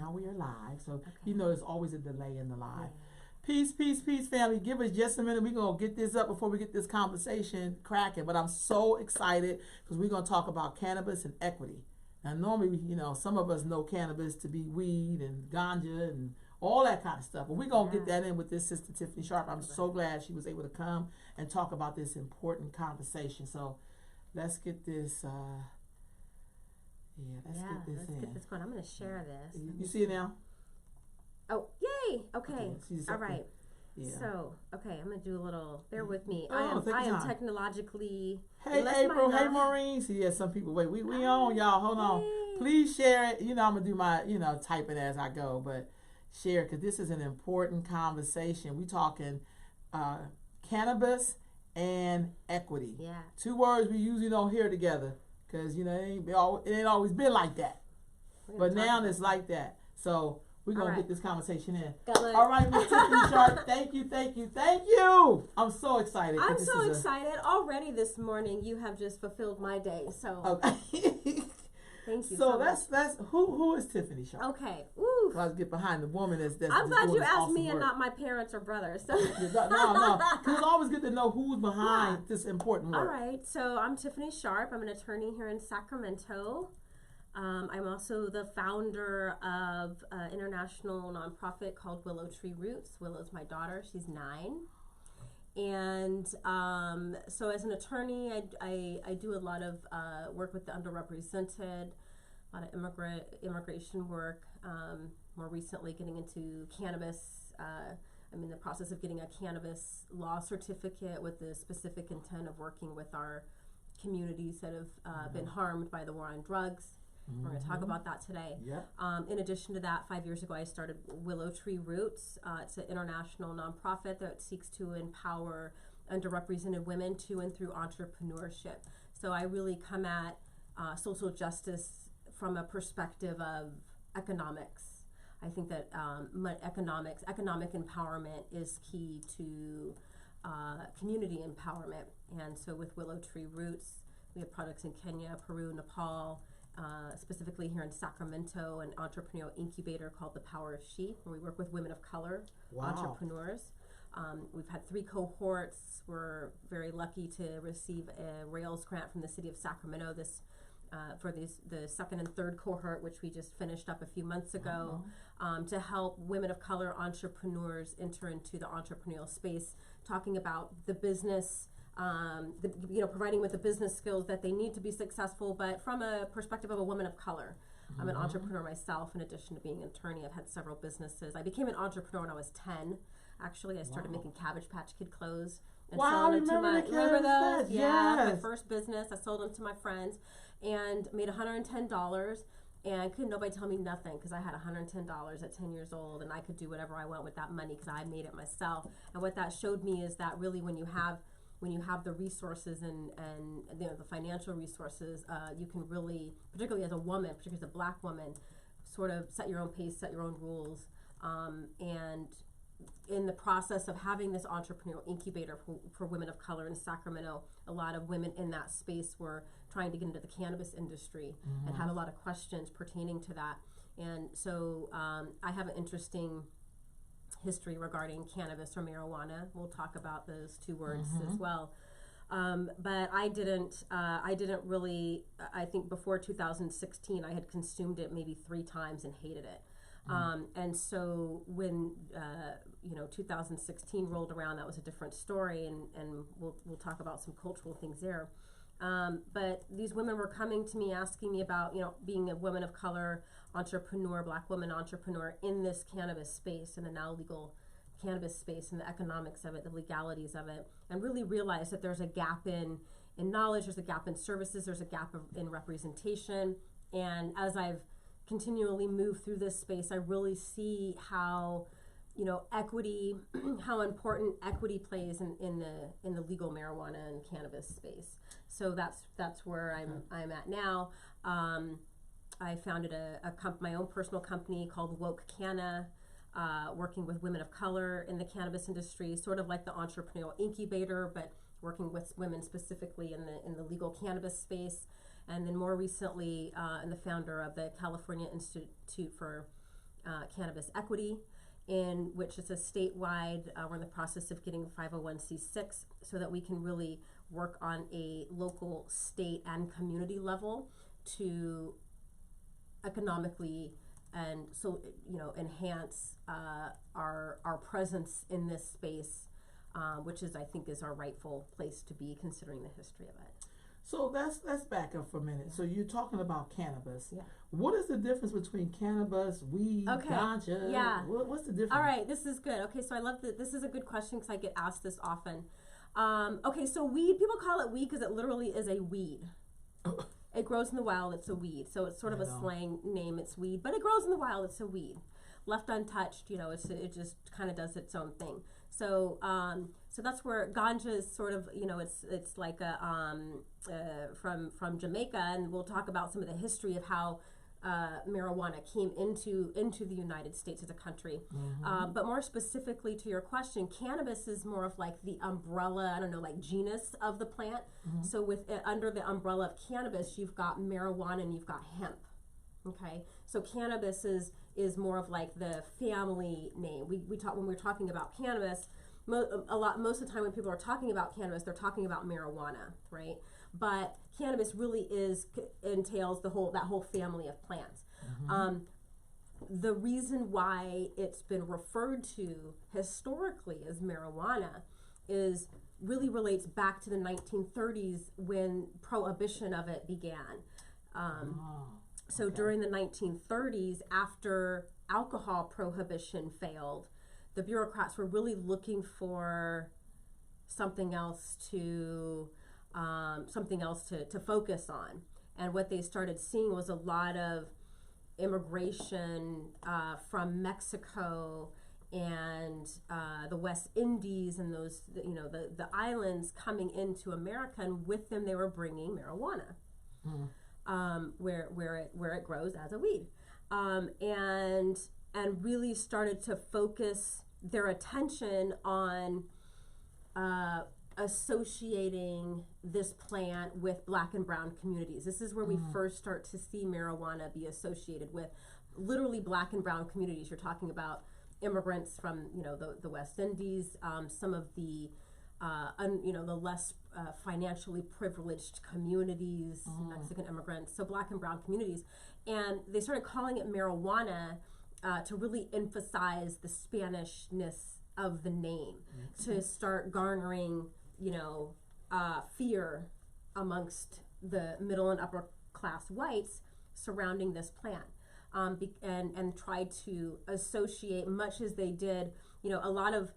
now we are live. So Okay. you know there's always a delay in the live. Peace, peace, peace, family. Give us just a minute. We're going to get this up before we get this conversation cracking. But I'm so excited because we're going to talk about cannabis and equity. Now, normally, you know, some of us know cannabis to be weed and ganja and all that kind of stuff. But we're going to get that in with this Sister Tiffany Sharp. I'm so glad she was able to come and talk about this important conversation. So let's get this, let's get this going. I'm going to share this. You see it now? Oh, yay! Okay. All right. Yeah. So, okay, I'm gonna do a little. Bear with me. Oh, I am technologically. Hey, April. Hey, Maureen. See, yeah, some people. Wait, we on, y'all. Hold on. Please share it. You know, I'm gonna do my, typing as I go, but share because this is an important conversation. We talking cannabis and equity. Yeah. 2 words we usually don't hear together because it ain't always been like that. But now it's like that. So. We're going to get this conversation in. All right, Ms. Tiffany Sharp, thank you. I'm so excited. I'm so excited. Already this morning, you have just fulfilled my day. So, thank you. So that's who is Tiffany Sharp? Okay. Woo. Let's get behind the woman that's I'm glad you asked awesome me work. And not my parents or brothers. So. No. Because it's always good to know who's behind this important work. All right. So I'm Tiffany Sharp. I'm an attorney here in Sacramento. I'm also the founder of an international nonprofit called Willow Tree Roots. Willow's my daughter. She's 9. And so as an attorney, I do a lot of work with the underrepresented, a lot of immigration work. More recently, getting into cannabis. I'm in the process of getting a cannabis law certificate with the specific intent of working with our communities that have been harmed by the war on drugs. We're going to talk about that today. Yep. In addition to that, 5 years ago, I started Willow Tree Roots. It's an international nonprofit that seeks to empower underrepresented women to and through entrepreneurship. So I really come at social justice from a perspective of economics. I think that economic empowerment is key to community empowerment. And so with Willow Tree Roots, we have products in Kenya, Peru, Nepal, specifically here in Sacramento, an entrepreneurial incubator called The Power of She, where we work with women of color, entrepreneurs. We've had 3 cohorts. We're very lucky to receive a Rails grant from the city of Sacramento for the second and third cohort, which we just finished up a few months ago, to help women of color entrepreneurs enter into the entrepreneurial space, talking about the business, providing with the business skills that they need to be successful, but from a perspective of a woman of color. I'm an entrepreneur myself. In addition to being an attorney, I've had several businesses. I became an entrepreneur when I was 10. Actually, I started making Cabbage Patch Kid clothes. And remember those? Yeah, yes. my first business. I sold them to my friends and made $110. And couldn't nobody tell me nothing because I had $110 at 10 years old, and I could do whatever I want with that money because I made it myself. And what that showed me is that really when you have the resources and the financial resources, you can really, particularly as a woman, particularly as a black woman, sort of set your own pace, set your own rules. And in the process of having this entrepreneurial incubator for women of color in Sacramento, a lot of women in that space were trying to get into the cannabis industry and had a lot of questions pertaining to that. And so I have an interesting history regarding cannabis or marijuana. We'll talk about those 2 words as well. But I didn't really, I think before 2016, I had consumed it maybe 3 times and hated it. And so when, 2016 rolled around, that was a different story, and we'll talk about some cultural things there. But these women were coming to me asking me about, being a woman of color entrepreneur, black woman entrepreneur in this cannabis space, in the now legal cannabis space, and the economics of it, the legalities of it, and really realized that there's a gap in knowledge, there's a gap in services, there's a gap in representation. And as I've continually moved through this space, I really see how, equity, how important equity plays in the legal marijuana and cannabis space. So that's where I'm at now. I founded my own personal company called Woke Canna, working with women of color in the cannabis industry, sort of like the entrepreneurial incubator, but working with women specifically in the legal cannabis space. And then more recently, I'm the founder of the California Institute for Cannabis Equity, in which it's a statewide, we're in the process of getting 501c6 so that we can really work on a local, state, and community level to economically and so, enhance our presence in this space, which is, I think, is our rightful place to be considering the history of it. So let's back up for a minute. So you're talking about cannabis. Yeah. What is the difference between cannabis, weed, ganja? Yeah. What's the difference? All right, this is good. Okay, so I love that. This is a good question because I get asked this often. Okay, so weed, people call it weed because it literally is a weed. It grows in the wild, it's a weed. So it's sort of a slang name, it's weed, but it grows in the wild, it's a weed. Left untouched, it just kind of does its own thing. So so that's where ganja is sort of, it's like a from Jamaica, and we'll talk about some of the history of how marijuana came into the United States as a country. Mm-hmm. But more specifically to your question, cannabis is more of like the umbrella, like genus of the plant. Mm-hmm. So with under the umbrella of cannabis, you've got marijuana and you've got hemp. Okay, so cannabis is more of like the family name. We talk when we're talking about cannabis. Most of the time when people are talking about cannabis, they're talking about marijuana, right? But cannabis really entails that whole family of plants. Mm-hmm. The reason why it's been referred to historically as marijuana is really relates back to the 1930s when prohibition of it began. So during the 1930s, after alcohol prohibition failed, the bureaucrats were really looking for something else to focus on. And what they started seeing was a lot of immigration from Mexico and the West Indies and those, the islands coming into America, and with them they were bringing marijuana, where it grows as a weed, and really started to focus their attention on associating this plant with Black and brown communities. This is where we first start to see marijuana be associated with literally Black and brown communities. You're talking about immigrants from the West Indies, some of the the less financially privileged communities, Mexican immigrants, so Black and brown communities, and they started calling it marijuana to really emphasize the Spanishness of the name, to start garnering fear amongst the middle and upper class whites surrounding this plant, and tried to associate, much as they did, a lot of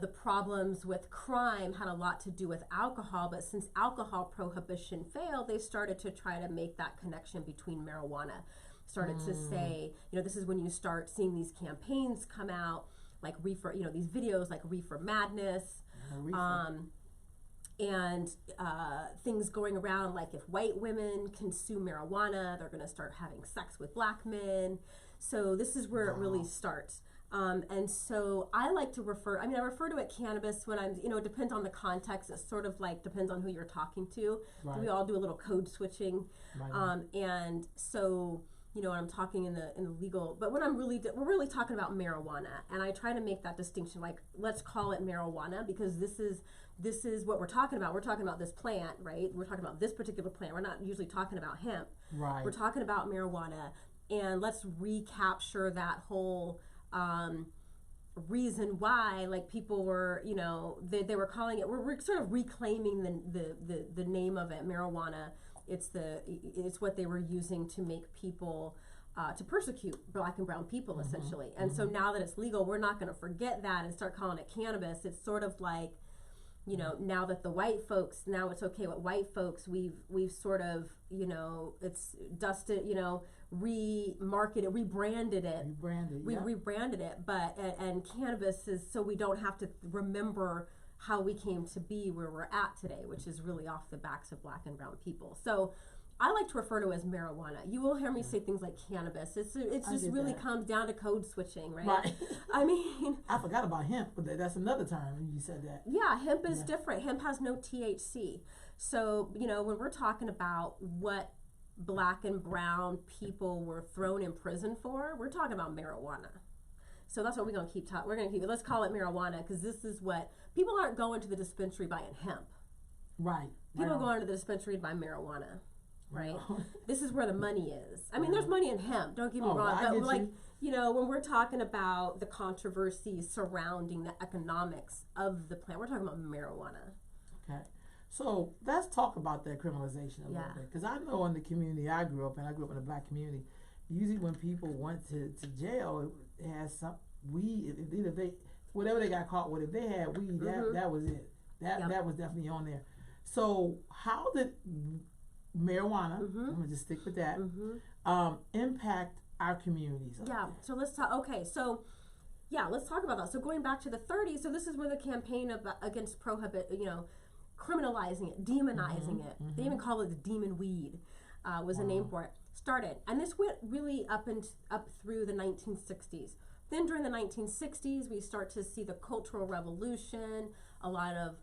the problems with crime had a lot to do with alcohol, but since alcohol prohibition failed, they started to try to make that connection between marijuana. Started to say, this is when you start seeing these campaigns come out, like reefer, these videos like Reefer Madness, and things going around like if white women consume marijuana, they're going to start having sex with Black men. So this is where it really starts. And so I like to refer, I refer to it cannabis when I'm, it depends on the context. It sort of like depends on who you're talking to. Right. We all do a little code switching. Right. And so, I'm talking in the legal, but when we're really talking about marijuana, and I try to make that distinction, like, let's call it marijuana because this is what we're talking about. We're talking about this plant, right? We're talking about this particular plant. We're not usually talking about hemp. Right. We're talking about marijuana, and let's recapture that whole reason why, like, people were, they were calling it. We're sort of reclaiming the name of it, marijuana. It's what they were using to make people to persecute Black and brown people, essentially. And so now that it's legal, we're not going to forget that and start calling it cannabis. It's sort of like, now that the white folks, now it's okay with white folks, we've sort of, it's dusted, remarketed, rebranded it. We rebranded it, but and cannabis is so we don't have to remember how we came to be where we're at today, which is really off the backs of Black and brown people. So I like to refer to it as marijuana. You will hear me say things like cannabis. It's just really comes down to code switching, right? Right. I forgot about hemp, but that's another term when you said that. Yeah, hemp is different. Hemp has no THC. So, when we're talking about what Black and brown people were thrown in prison for, we're talking about marijuana. So that's what we're going to keep talking. We're going to keep, let's call it marijuana, because this is what, people aren't going to the dispensary buying hemp. Right. People are going to the dispensary to buy marijuana, right? This is where the money is. I mean, there's money in hemp, don't get me wrong, but like, you know, when we're talking about the controversy surrounding the economics of the plant, we're talking about marijuana. Okay. So let's talk about that criminalization a little bit. Because I know in the community I grew up in a black community, usually when people went to jail, it has some weed. Either whatever they got caught with, if they had weed, that was it. That was definitely on there. So how did marijuana, I'm going to just stick with that, impact our communities? Yeah, so let's talk, let's talk about that. So going back to the 30s, so this is where the campaign against criminalizing it, demonizing it. They even call it the demon weed, was a name for it, started. And this went really up through the 1960s. Then during the 1960s, we start to see the Cultural Revolution. A lot of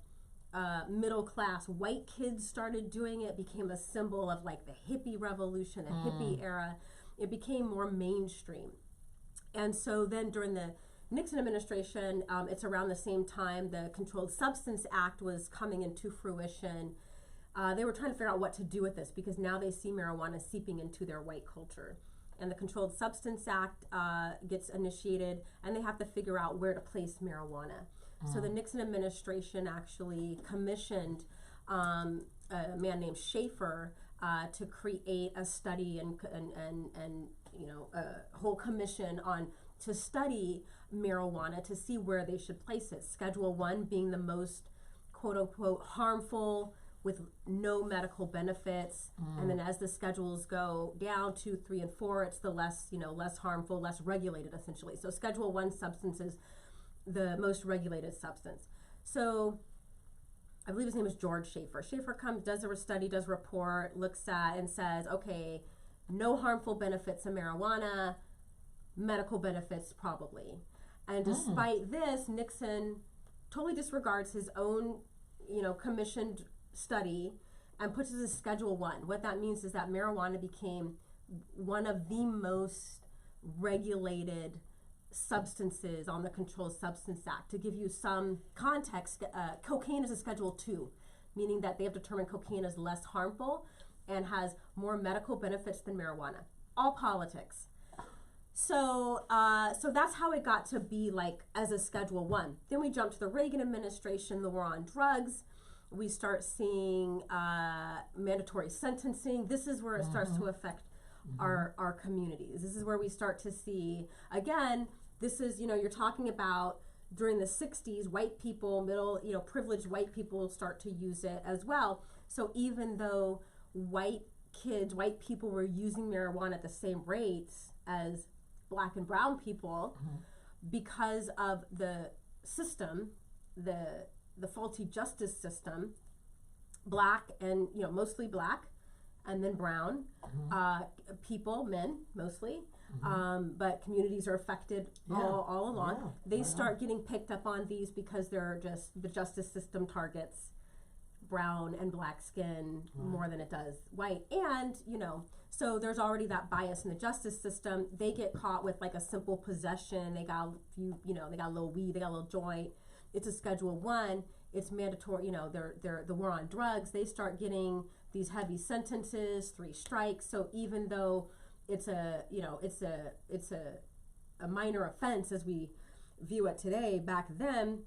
middle-class white kids started doing it, became a symbol of like the hippie revolution, the hippie era. It became more mainstream. And so then during the Nixon administration, it's around the same time the Controlled Substance Act was coming into fruition. They were trying to figure out what to do with this because now they see marijuana seeping into their white culture. And the Controlled Substance Act gets initiated, and they have to figure out where to place marijuana. So the Nixon administration actually commissioned a man named Schaefer to create a study and a whole commission to study marijuana to see where they should place it. Schedule 1 being the most quote unquote harmful with no medical benefits, and then as the schedules go down 2, 3, and 4, it's the less harmful, less regulated essentially. So Schedule 1 substance is the most regulated substance. So I believe his name is George Schaefer. Schaefer does a study, does a report, looks at and says, okay, no harmful benefits of marijuana, medical benefits probably. And despite this, Nixon totally disregards his own, commissioned study and puts it as Schedule 1. What that means is that marijuana became one of the most regulated substances on the Controlled Substance Act. To give you some context, cocaine is a Schedule 2, meaning that they have determined cocaine is less harmful and has more medical benefits than marijuana. All politics. So that's how it got to be like as a Schedule 1. Then we jump to the Reagan administration, the war on drugs. We start seeing mandatory sentencing. This is where it starts to affect our communities. This is where we start to see, again, this is, you're talking about during the 60s, white people, privileged white people start to use it as well. So even though white people were using marijuana at the same rates as Black and brown people, because of the system, the faulty justice system, Black and, mostly Black, and then brown people, men mostly, but communities are affected all along. Yeah. They start getting picked up on these because the justice system targets brown and Black skin more than it does white. And, so there's already that bias in the justice system. They get caught with like a simple possession. They got a few, they got a little weed, they got a little joint. It's a Schedule 1. It's mandatory, they're the war on drugs. They start getting these heavy sentences, 3 strikes. So even though it's a minor offense as we view it today, back then,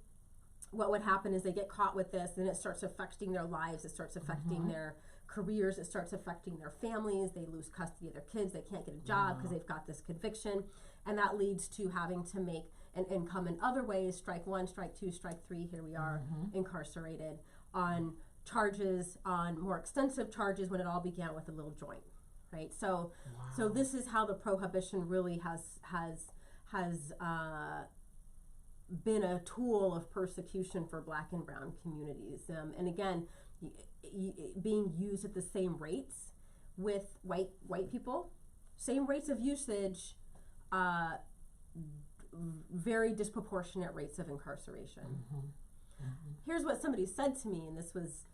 what would happen is they get caught with this, and it starts affecting their lives. It starts affecting their careers. It starts affecting their families. They lose custody of their kids. They can't get a job because they've got this conviction. And that leads to having to make an income in other ways. Strike 1, strike 2, strike 3. Here we are incarcerated on charges, on more extensive charges when it all began with a little joint, right? So this is how the prohibition really has been a tool of persecution for Black and brown communities. And again, being used at the same rates with white people, same rates of usage, very disproportionate rates of incarceration. Here's what somebody said to me, and this was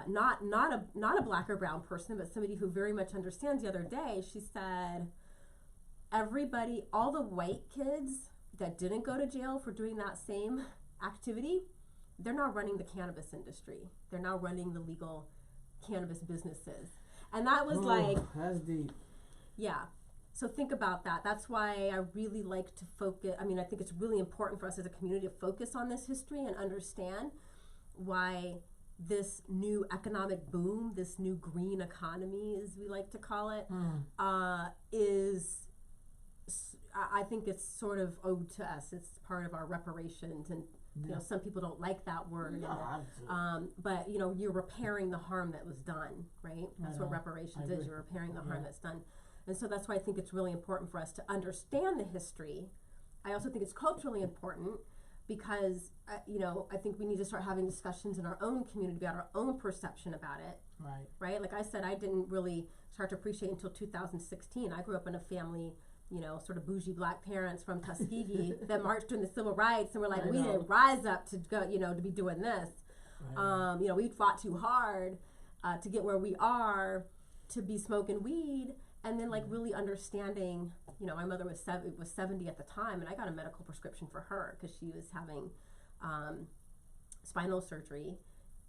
not a black or brown person, but somebody who very much understands. The other day, she said, everybody, all the white kids that didn't go to jail for doing that same activity, they're now running the cannabis industry. They're now running the legal cannabis businesses. And that was that's deep. Yeah. So think about that. That's why I really like to focus. I mean, I think it's really important for us as a community to focus on this history and understand why this new economic boom, this new green economy, as we like to call it, is, I think it's sort of owed to us. It's part of our reparations. And, you know, some people don't like that word. But, you know, you're repairing the harm that was done, right? That's what reparations is. You're repairing the harm that's done. And so that's why I think it's really important for us to understand the history. I also think it's culturally important because, you know, I think we need to start having discussions in our own community about our own perception about it. Right? Like I said, I didn't really start to appreciate until 2016. I grew up in a family, you know, sort of bougie black parents from Tuskegee that marched during the civil rights and were like, we didn't rise up to go, you know, to be doing this. You know, we fought too hard to get where we are, to be smoking weed. And then, like, really understanding, you know, my mother was 70 at the time, and I got a medical prescription for her because she was having spinal surgery,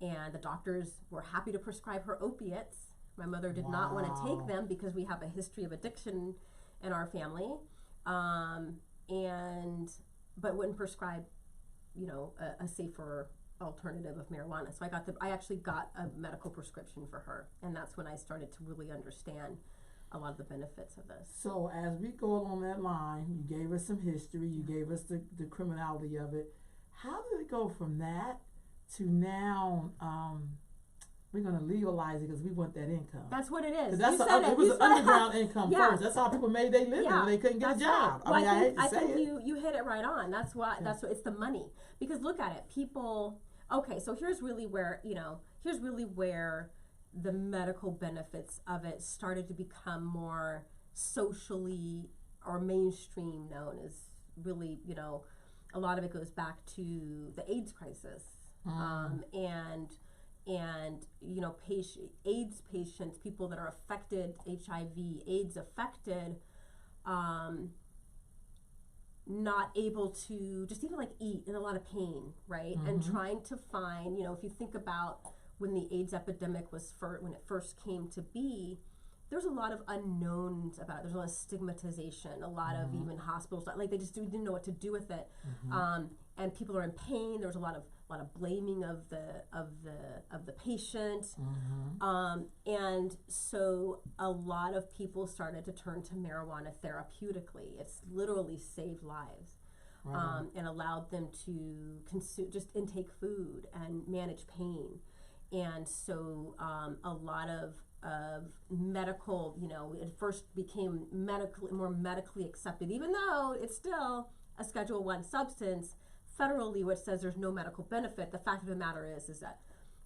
and the doctors were happy to prescribe her opiates. My mother did not want to take them because we have a history of addiction in our family, but wouldn't prescribe, you know, a safer alternative of marijuana. So I actually got a medical prescription for her, and that's when I started to really understand a lot of the benefits of this. So as we go along that line, you gave us some history, you gave us the criminality of it. How did it go from that to now we're going to legalize it because we want that income? That's what it is. It was an underground income first. That's how people made their living when they couldn't get a job. Well, I think you hit it right on. That's why it's the money. Because look at it, people. Okay, so here's really where the medical benefits of it started to become more socially or mainstream known as really, you know, a lot of it goes back to the AIDS crisis. And you know, AIDS patients, people that are affected, HIV, AIDS affected, not able to just even like eat, in a lot of pain, right? And trying to find, you know, if you think about when the AIDS epidemic when it first came to be, there's a lot of unknowns about it. There's a lot of stigmatization, a lot of even hospitals, like they just didn't know what to do with it. And people are in pain. There's a lot of blaming of the patient. And so a lot of people started to turn to marijuana therapeutically. It's literally saved lives. And allowed them to just intake food and manage pain. And so a lot of medical, you know, it first became more medically accepted, even though it's still a Schedule I substance federally, which says there's no medical benefit. The fact of the matter is that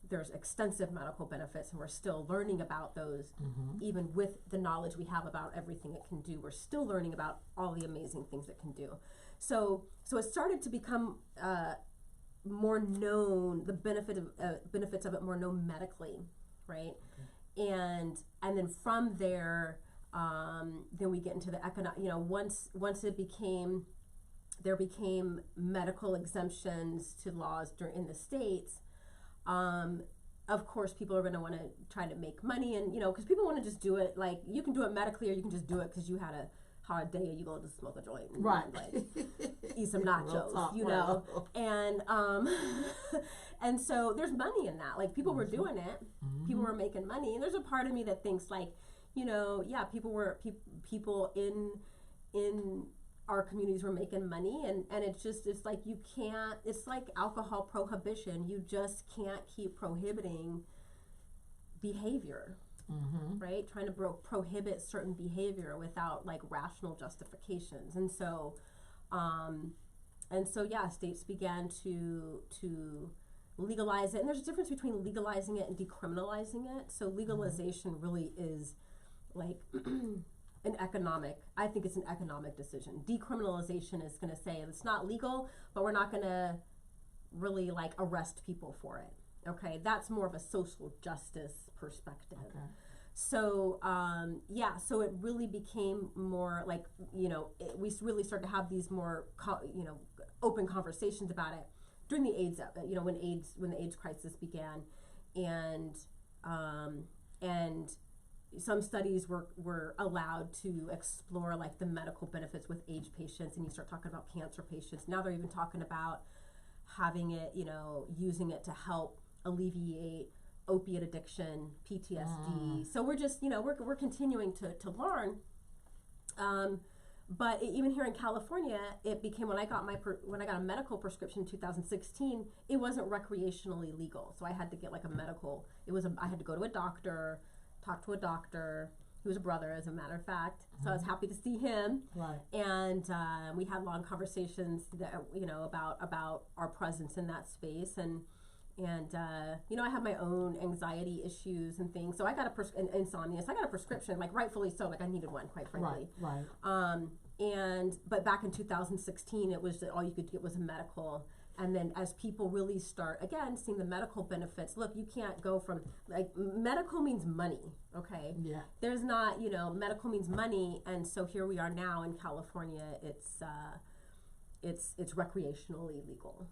there's extensive medical benefits, and we're still learning about those. Even with the knowledge we have about everything it can do, we're still learning about all the amazing things it can do. So it started to become more known, the benefits of it more known medically, right? And then from there, then we get into the economic. You know, once there became medical exemptions to laws in the states. Of course, people are going to want to try to make money, and you know, because people want to just do it. Like, you can do it medically, or you can just do it because you had a hard day and you go to smoke a joint and like eat some nachos, you know. And so there's money in that. Like, people were doing it, people were making money, and there's a part of me that thinks, like, you know, yeah, people in our communities were making money, and it's like you can't. It's like alcohol prohibition. You just can't keep prohibiting behavior. Right, trying to prohibit certain behavior without like rational justifications, and so yeah, states began to legalize it, and there's a difference between legalizing it and decriminalizing it. So legalization really is like I think it's an economic decision. Decriminalization is going to say it's not legal, but we're not going to really like arrest people for it. Okay, that's more of a social justice perspective. Okay. So so it really became more like, we really started to have these more open conversations about it during the AIDS, when the AIDS crisis began, and some studies were allowed to explore like the medical benefits with AIDS patients, and you start talking about cancer patients. Now they're even talking about having it, using it to help alleviate opiate addiction, PTSD. So we're just, we're continuing to learn. But even here in California, it became, when I got a medical prescription in 2016, it wasn't recreationally legal. So I had to get like a medical. I had to go to a doctor, talk to a doctor. He was a brother, as a matter of fact. So I was happy to see him. Right. And we had long conversations that, about our presence in that space. And I have my own anxiety issues and things. So I got insomnia. So I got a prescription, like rightfully so, like I needed one, quite frankly. Right. But back in 2016, it was that all you could get was a medical. And then as people really start, again, seeing the medical benefits, look, you can't go from, like, medical means money, okay? Yeah. There's not, medical means money. And so here we are now in California, it's recreationally legal.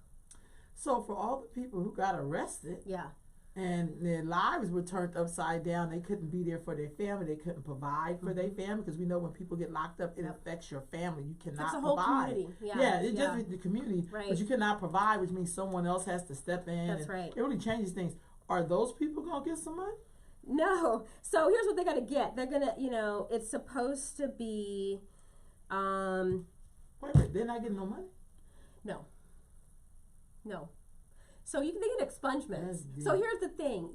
So for all the people who got arrested, yeah, and their lives were turned upside down, they couldn't be there for their family, they couldn't provide for their family, because we know when people get locked up, it affects your family. You cannot it's the whole provide. Community. It's just the community, right. But you cannot provide, which means someone else has to step in. That's right. It really changes things. Are those people gonna get some money? No. So here's what they're gonna get. They're gonna, it's supposed to be. Wait a minute, they're not getting no money? No. So they get expungements. So here's the thing,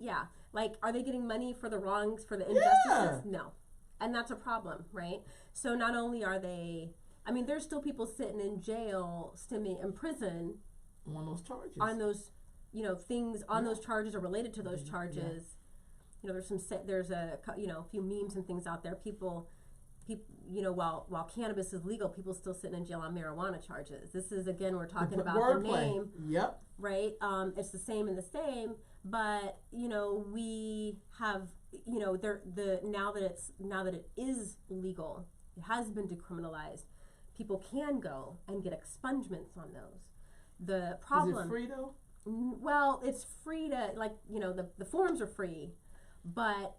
like, are they getting money for the wrongs, for the injustices? No. And that's a problem, right? So not only are they, there's still people sitting in jail, in prison. On those charges. On those, things, on those charges or related to those charges. Yeah. There's a few memes and things out there. People, while cannabis is legal, people still sitting in jail on marijuana charges. This is, again, we're talking about the name. Yep. Right? It's the same and the same, but, we have, now that it is legal, it has been decriminalized, people can go and get expungements on those. The problem. Is it free though? Well, it's free to, like, the forms are free, but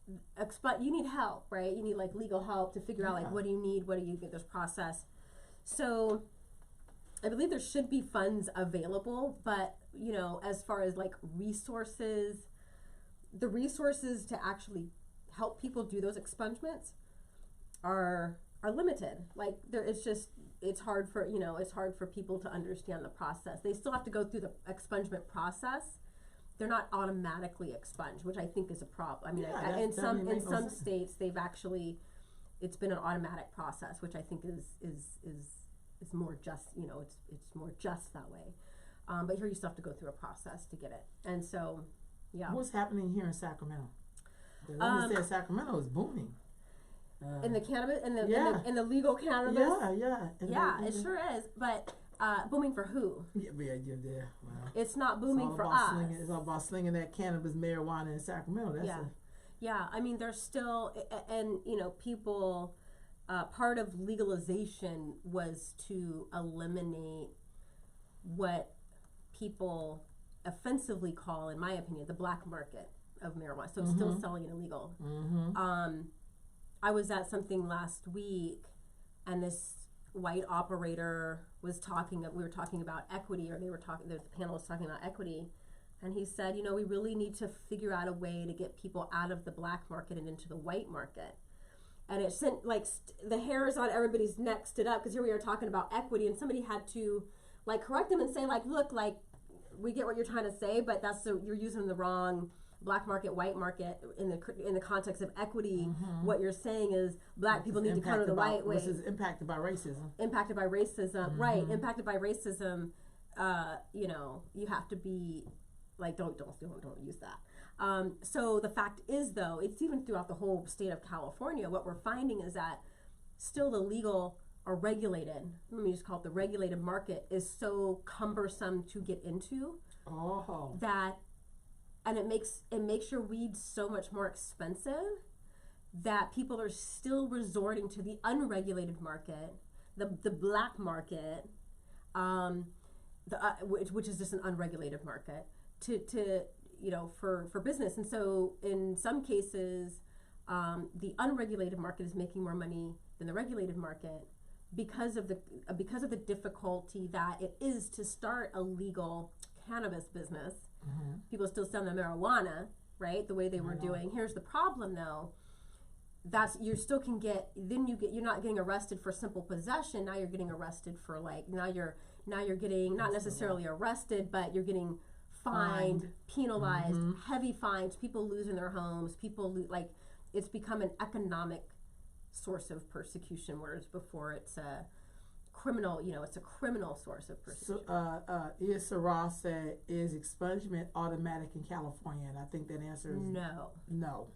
you need help, right? You need like legal help to figure out like what do you need, what do you get this process. So I believe there should be funds available, but as far as like resources, the resources to actually help people do those expungements are limited. Like it's hard for people to understand the process. They still have to go through the expungement process. They're not automatically expunged, which I think is a problem. In some states, they've actually, it's been an automatic process, which I think is more just. It's more just that way. But here you still have to go through a process to get it. And so, yeah. What's happening here in Sacramento? Let me say Sacramento is booming. In the cannabis, in the legal cannabis. It sure is. But booming for who? Yeah. Wow. It's not booming for us. It's all about slinging that cannabis marijuana in Sacramento. There's still, and people. Part of legalization was to eliminate what people offensively call, in my opinion, the black market of marijuana. So still selling it illegal. I was at something last week, and this white operator was talking. We were talking about equity, or the panel was talking about equity, and he said, we really need to figure out a way to get people out of the black market and into the white market. And it sent the hairs on everybody's neck stood up, because here we are talking about equity, and somebody had to correct them and say look, we get what you're trying to say, but you're using the wrong black market, white market in the context of equity. What you're saying is black people need to come to the white way. This is impacted by racism. Impacted by racism, right? Impacted by racism. You have to be don't use that. So the fact is, though, it's even throughout the whole state of California, what we're finding is that still the legal or regulated, let me just call it the regulated market, is so cumbersome to get into that and it makes your weed so much more expensive that people are still resorting to the unregulated market, the black market, which is just an unregulated market, to for business. And so in some cases, the unregulated market is making more money than the regulated market because of the difficulty that it is to start a legal cannabis business. People still sell their marijuana, right? The way they were doing. Here's the problem, though. You're not getting arrested for simple possession. Now you're getting arrested for now you're getting not necessarily arrested, but you're getting fined, penalized, heavy fines. People losing their homes. It's become an economic source of persecution, whereas before it's a criminal. It's a criminal source of persecution. So, Sarah said, "Is expungement automatic in California?" And I think that answer is no. No.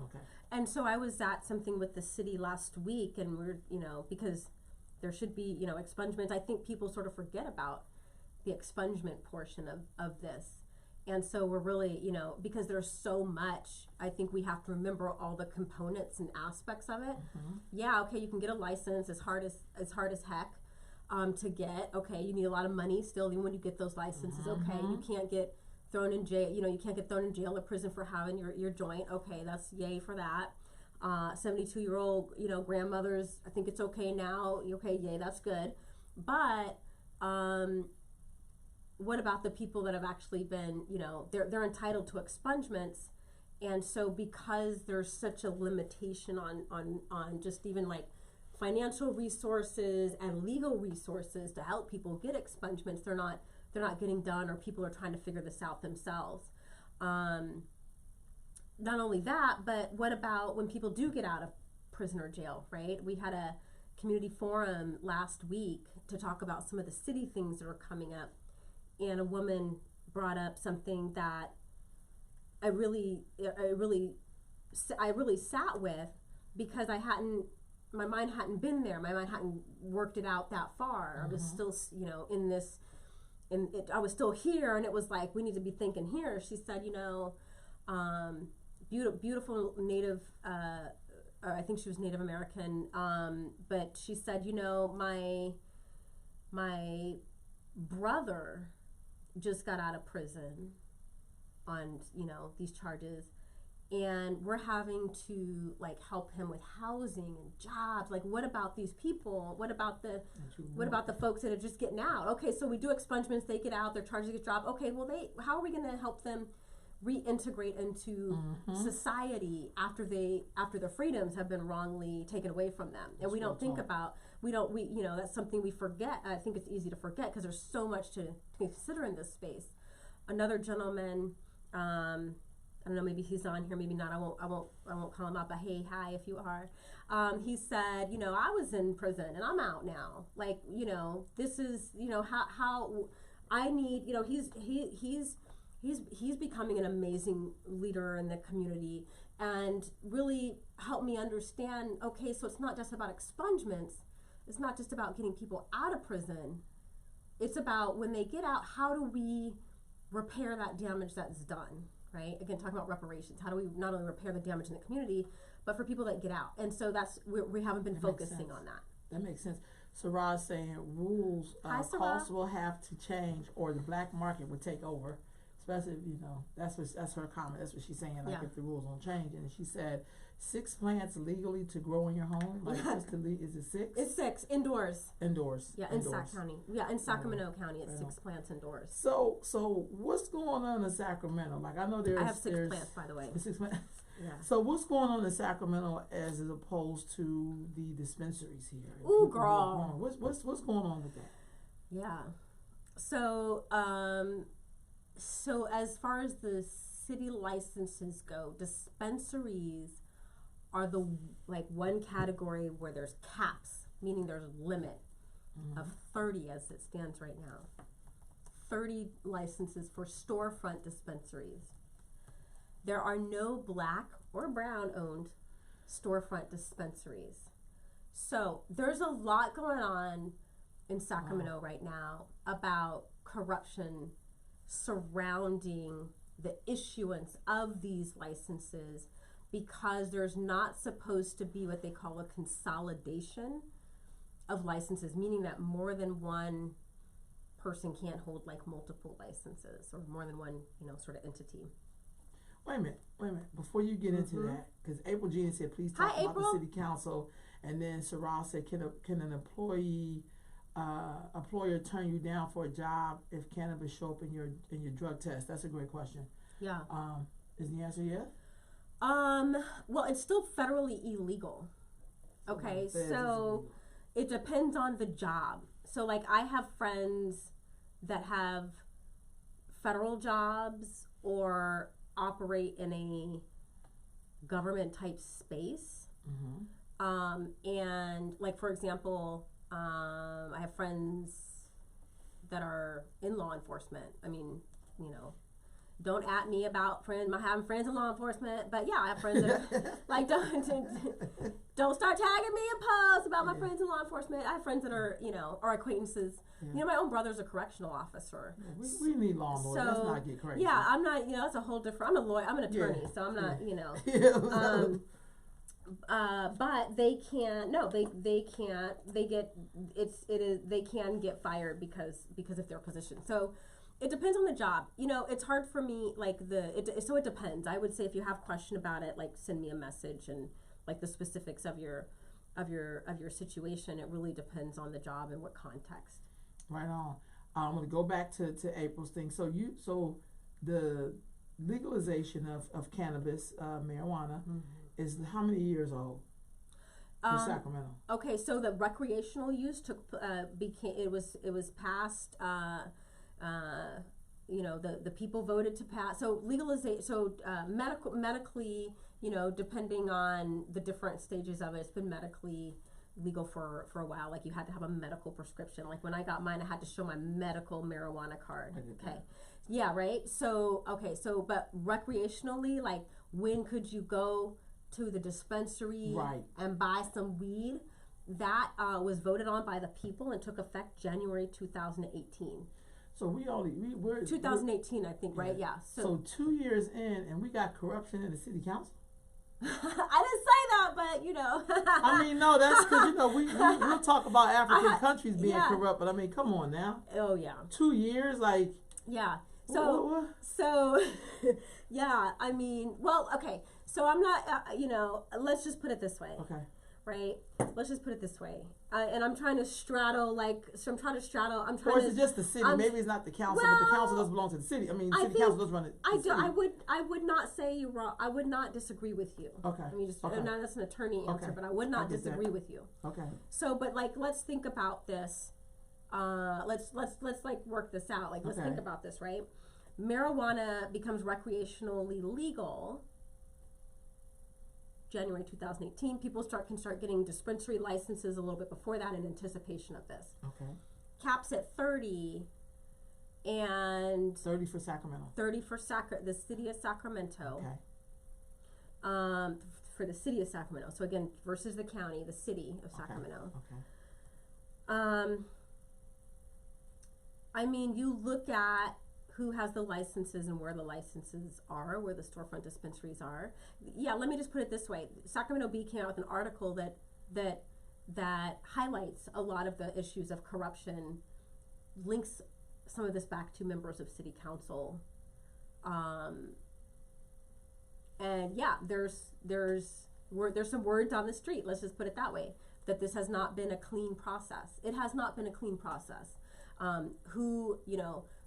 Okay. And so I was at something with the city last week, and we're because there should be expungement. I think people sort of forget about the expungement portion of this. And so we're really, because there's so much, I think we have to remember all the components and aspects of it. Yeah, okay, you can get a license as hard as heck to get. Okay, you need a lot of money still, even when you get those licenses. Okay, you can't get thrown in jail. You can't get thrown in jail or prison for having your joint. Okay, that's yay for that. 72-year-old, grandmothers, I think it's okay now. Okay, yay, that's good. But what about the people that have actually been, they're entitled to expungements, and so because there's such a limitation on just even financial resources and legal resources to help people get expungements, they're not getting done, or people are trying to figure this out themselves. Not only that, but what about when people do get out of prison or jail, right? We had a community forum last week to talk about some of the city things that are coming up. And a woman brought up something that I really sat with, because my mind hadn't been there. My mind hadn't worked it out that far. I was still, I was still here, and it was like, we need to be thinking here. She said, beautiful Native, I think she was Native American, but she said, my brother just got out of prison on these charges, and we're having to help him with housing and jobs. What about these people? What about the folks that are just getting out? Okay, so we do expungements, they get out, they're charged to get a job. Okay, well, how are we going to help them reintegrate into society after their freedoms have been wrongly taken away from them? And we don't think about, that's something we forget. I think it's easy to forget because there's so much to consider in this space. Another gentleman, I don't know, maybe he's on here, maybe not. I won't call him out, but hey, hi if you are. He said, I was in prison and I'm out now. This is, how I need, he's becoming an amazing leader in the community, and really helped me understand, okay, so it's not just about expungements. It's not just about getting people out of prison. It's about when they get out, how do we repair that damage that's done, right? Again, talking about reparations. How do we not only repair the damage in the community, but for people that get out? And so we haven't been focusing on that. That makes sense. Sarah's saying rules, costs will have to change, or the black market would take over. Especially, that's her comment. That's what she's saying. If the rules don't change, and she said 6 plants legally to grow in your home. Is it 6? It's 6 indoors. Indoors. Yeah, in Sac County. Yeah, in Sacramento County, it's 6 plants indoors. So what's going on in Sacramento? I know I have 6 plants, by the way. 6 plants. Yeah. So what's going on in Sacramento as opposed to the dispensaries here? Ooh, girl. What's going on with that? Yeah. So as far as the city licenses go, dispensaries are the one category where there's caps, meaning there's a limit of 30 as it stands right now. 30 licenses for storefront dispensaries. There are no black or brown owned storefront dispensaries. So there's a lot going on in Sacramento right now about corruption surrounding the issuance of these licenses, because there's not supposed to be what they call a consolidation of licenses, meaning that more than one person can't hold like multiple licenses or more than one, sort of entity. Wait a minute. Before you get into that, because April Jean said, please talk Hi, about April. the city council. And then Sarah said, can an employer turn you down for a job if cannabis show up in your drug test? That's a great question. Yeah. Is the answer yes? Well, it's still federally illegal. Okay, so it depends on the job. So like I have friends that have federal jobs or operate in a government type space. And like, for example, I have friends that are in law enforcement. I mean, don't at me about having friends in law enforcement, but yeah, I have friends that are like, don't start tagging me in posts about my friends in law enforcement. I have friends that are, or acquaintances. My own brother's a correctional officer. We need law and order. Let's not get crazy. Yeah, I'm not, that's a whole different, I'm a lawyer, I'm an attorney, so I'm not, but they can't, they can get fired because of their position. So it depends on the job. It's hard for me, like so it depends. I would say if you have a question about it, like send me a message and like the specifics of your situation. It really depends on the job and what context. Right on. I'm going to go back to April's thing. So the legalization of cannabis, marijuana, is how many years old for Sacramento? Okay, so the recreational use was passed. The people voted to pass. So legalization. So medically, depending on the different stages of it, it's been medically legal for a while. Like you had to have a medical prescription. Like when I got mine, I had to show my medical marijuana card. Okay. Yeah, right. So but recreationally, like when could you go to the dispensary and buy some weed? That was voted on by the people and took effect January 2018. So we're 2018, I think, right? Yeah. So 2 years in, and we got corruption in the city council. I didn't say that, but I mean, no, that's because we'll talk about African countries being corrupt, but I mean, come on now. Oh yeah. 2 years, like. Yeah. So yeah. I mean, well, okay. So I'm not. Let's just put it this way. Okay. Right. Let's just put it this way. And I'm trying to straddle, or is it just the city? Maybe it's not the council, but the council does belong to the city. I mean, city council does run it. I would not say you're wrong. I would not disagree with you. Okay. I mean, now that's an attorney answer, but I would not disagree with you. Okay. So, but like, let's think about this. Let's like work this out. Like, let's think about this, right? Marijuana becomes recreationally legal January 2018. People can start getting dispensary licenses a little bit before that in anticipation of this. Okay. Caps at 30 and 30 for Sacramento. 30 for the city of Sacramento. Okay. For the city of Sacramento. So again, versus the county, the city of Sacramento. Okay. I mean, you look at who has the licenses and where the licenses are, where the storefront dispensaries are. Yeah, let me just put it this way. Sacramento Bee came out with an article that highlights a lot of the issues of corruption, links some of this back to members of city council. And yeah, there's some words on the street, let's just put it that way, that this has not been a clean process. It has not been a clean process.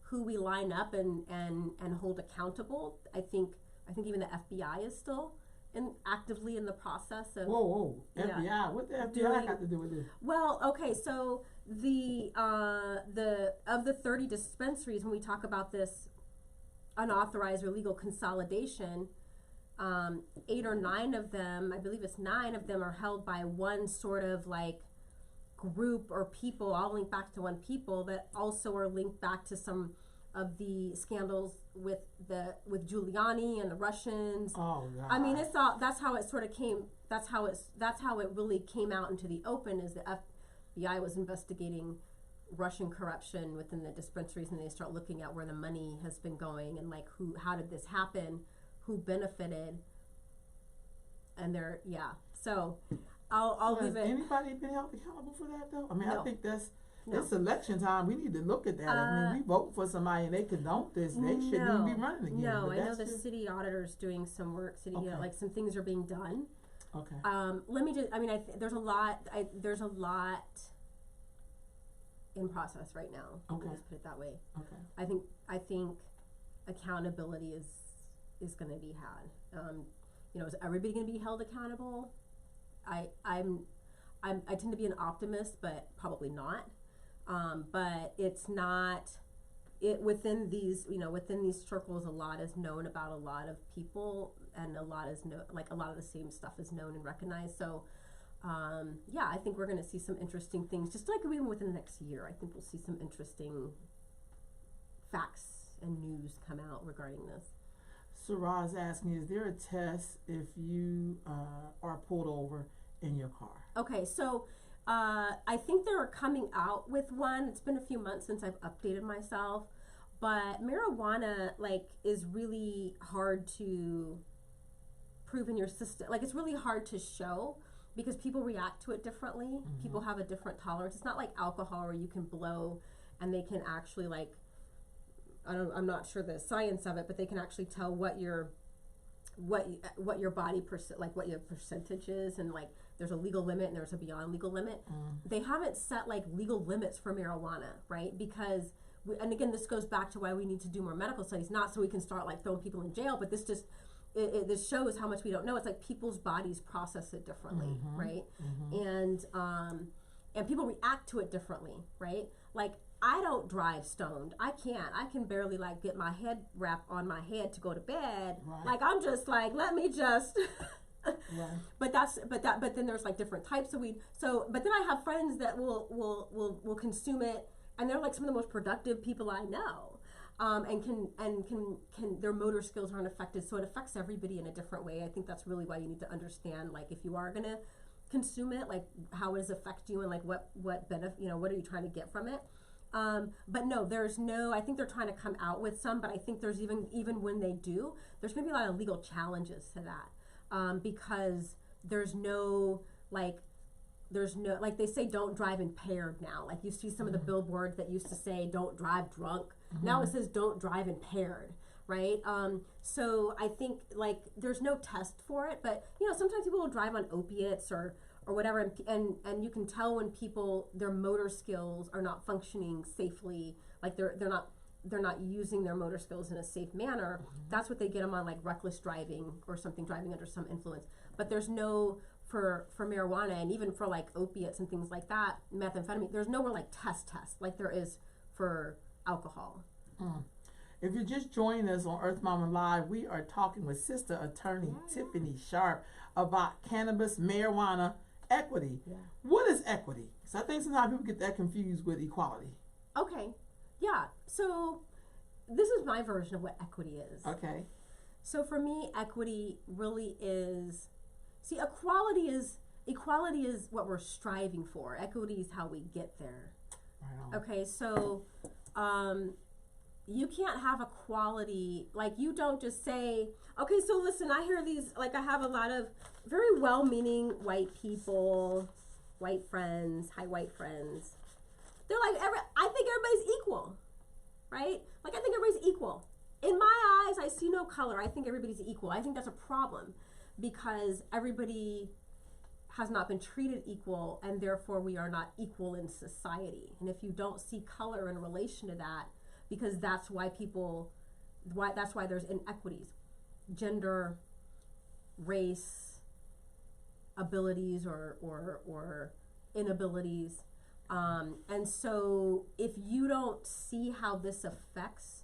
Who we line up and hold accountable. I think even the FBI is still actively in the process of. Whoa, FBI! What the FBI got to do with this? Well, okay, so the 30 dispensaries, when we talk about this unauthorized or illegal consolidation, 8 or 9 of them, I believe it's 9 of them, are held by one sort of like group or people, all linked back to one people, that also are linked back to some of the scandals with Giuliani and the Russians. Oh God. I mean, that's how it sort of came. That's how it really came out into the open, is the FBI was investigating Russian corruption within the dispensaries, and they start looking at where the money has been going and like how did this happen, who benefited, and they're So I'll leave has it. anybody been held accountable for that though? I mean, No. I think that's. No. It's election time. We need to look at that. I mean, we vote for somebody and they condone this. They shouldn't even be running again. No, but I know that's the just- city auditor's doing some work. Okay. Like some things are being done. Okay. Let me just. I mean, there's a lot. There's a lot in process right now. Okay. Let's put it that way. Okay. I think accountability is going to be had. Is everybody going to be held accountable? I tend to be an optimist, but probably not. But it's not. Within these circles, a lot is known about a lot of people, and a lot of the same stuff is known and recognized. So, I think we're going to see some interesting things. Just like even within the next year, I think we'll see some interesting facts and news come out regarding this. Sarah is asking, is there a test if you are pulled over in your car? Okay, so I think they're coming out with one. It's been a few months since I've updated myself, but marijuana is really hard to prove in your system. It's really hard to show because people react to it differently. Mm-hmm. People have a different tolerance. It's not like alcohol where you can blow and they can actually I'm not sure the science of it, but they can actually tell what your body what your percentage is, and there's a legal limit and there's a beyond legal limit. They haven't set legal limits for marijuana, right? Because and again, this goes back to why we need to do more medical studies, not so we can start throwing people in jail, but this just this shows how much we don't know. It's people's bodies process it differently, mm-hmm. right? Mm-hmm. And people react to it differently, right? I don't drive stoned. I can't. I can barely get my head wrap on my head to go to bed. Right. I'm just let me just. Right. But then there's different types of weed. So, but then I have friends that will consume it, and they're some of the most productive people I know. And can their motor skills aren't affected. So it affects everybody in a different way. I think that's really why you need to understand if you are gonna consume it, how does it affect you, and what benefit, what are you trying to get from it. But no, I think they're trying to come out with some, but I think there's even when they do, there's going to be a lot of legal challenges to that, because there's no, they say don't drive impaired now. You see some mm-hmm. of the billboards that used to say don't drive drunk. Mm-hmm. Now it says don't drive impaired, right? So I think there's no test for it, but sometimes people will drive on opiates or whatever, and you can tell when people, their motor skills are not functioning safely, they're not using their motor skills in a safe manner. Mm-hmm. That's what they get them on, reckless driving or something, driving under some influence. But there's no, for marijuana, and even for opiates and things like that, methamphetamine, there's nowhere test like there is for alcohol. Mm. If you're just joining us on Earth Mama Live, we are talking with Sister Attorney Tiffany Sharp about cannabis, marijuana, equity. Yeah. What is equity? So I think sometimes people get that confused with equality. Okay. Yeah. So this is my version of what equity is. Okay. So for me, equity really is, equality is what we're striving for. Equity is how we get there. Right on. Okay. So, you can't have equality, you don't just say, okay, so listen, I hear these, I have a lot of very well-meaning white people, white friends, hi white friends. They're I think everybody's equal, right? I think everybody's equal. In my eyes, I see no color. I think everybody's equal. I think that's a problem because everybody has not been treated equal, and therefore we are not equal in society. And if you don't see color in relation to that, because that's why there's inequities, gender, race, abilities or inabilities, and so if you don't see how this affects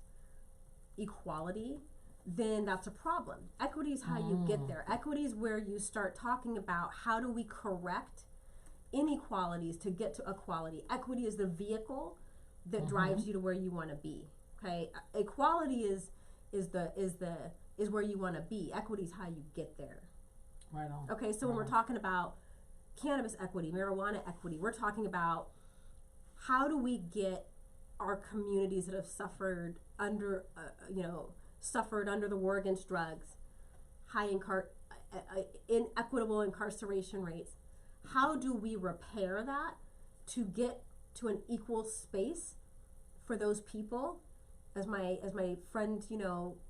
equality, then that's a problem. Equity is how you get there. Equity is where you start talking about how do we correct inequalities to get to equality. Equity is the vehicle that drives you to where you want to be. Okay, equality is where you want to be. Equity is how you get there. Right on. Okay, so when we're talking about cannabis equity, marijuana equity, we're talking about how do we get our communities that have suffered under, suffered under the war against drugs, high inequitable incarceration rates, how do we repair that to get to an equal space for those people? As my friend,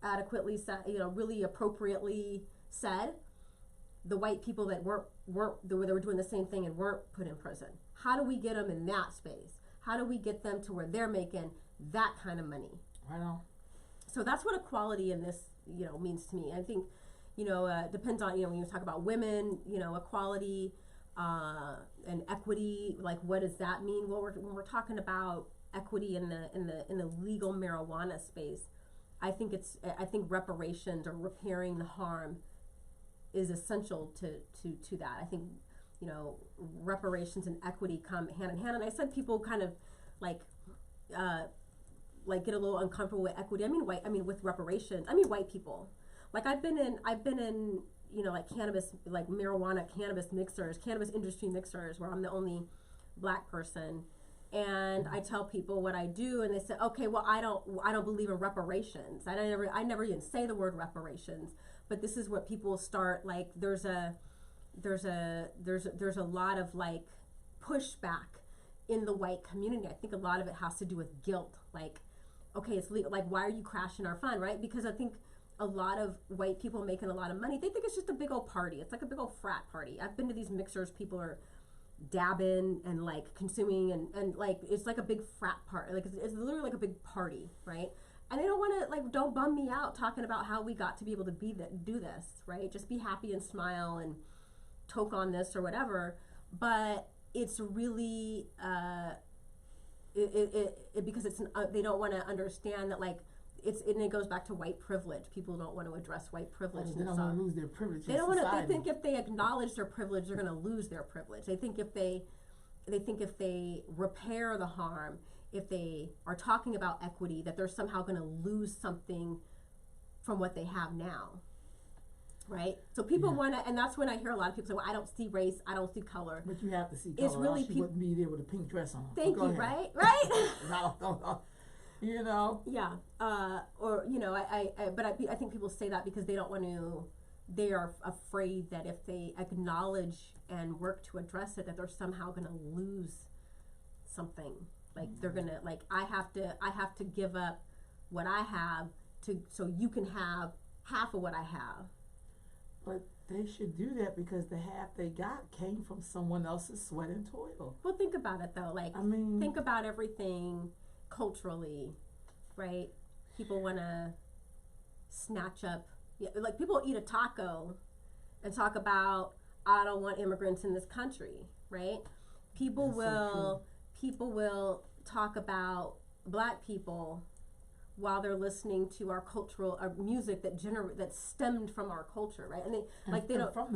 adequately said, really appropriately said, the white people that they were doing the same thing and weren't put in prison. How do we get them in that space? How do we get them to where they're making that kind of money? Right on. So that's what equality in this, means to me. I think, depends on, when you talk about women, equality and equity, like what does that mean? Well, when we're talking about equity in the legal marijuana space, I think reparations or repairing the harm is essential to that. I think reparations and equity come hand in hand. And I said people kind of like get a little uncomfortable with equity. With reparations. White people. Like I've been in like cannabis, like marijuana cannabis mixers, cannabis industry mixers, where I'm the only Black person. And I tell people what I do, and they say, "Okay, well, I don't believe in reparations. I never even say the word reparations." But this is what people start like. There's a lot of like pushback in the white community. I think a lot of it has to do with guilt. Like, okay, it's legal. Like, why are you crashing our fun, right? Because I think a lot of white people making a lot of money, they think it's just a big old party. It's like a big old frat party. I've been to these mixers. People are dabbing and like consuming and like it's like a big frat party, like it's literally like a big party, right? And they don't want to, like, don't bum me out talking about how we got to be able to do this, right? Just be happy and smile and toke on this or whatever. But it's really because it's they don't want to understand that, like, and it goes back to white privilege. People don't want to address white privilege. They don't want to lose their privilege. They don't want to. They think if they acknowledge their privilege, they're going to lose their privilege. They think if they repair the harm, if they are talking about equity, that they're somehow going to lose something from what they have now, right? So people want to, and that's when I hear a lot of people say, "Well, I don't see race, I don't see color." But you have to see color. It's really people wouldn't be there with a pink dress on. Thank you. Right. No. Yeah. But I think people say that because they don't want to. They are afraid that if they acknowledge and work to address it, that they're somehow going to lose something. Like they're gonna, like, I have to give up what I have so you can have half of what I have. But they should do that because the half they got came from someone else's sweat and toil. Well, think about it though. Like, think about everything culturally, right? People want to snatch up. Like, people eat a taco and talk about, I don't want immigrants in this country, right? People will talk about Black people while they're listening to our cultural music that stemmed from our culture, right? And they don't from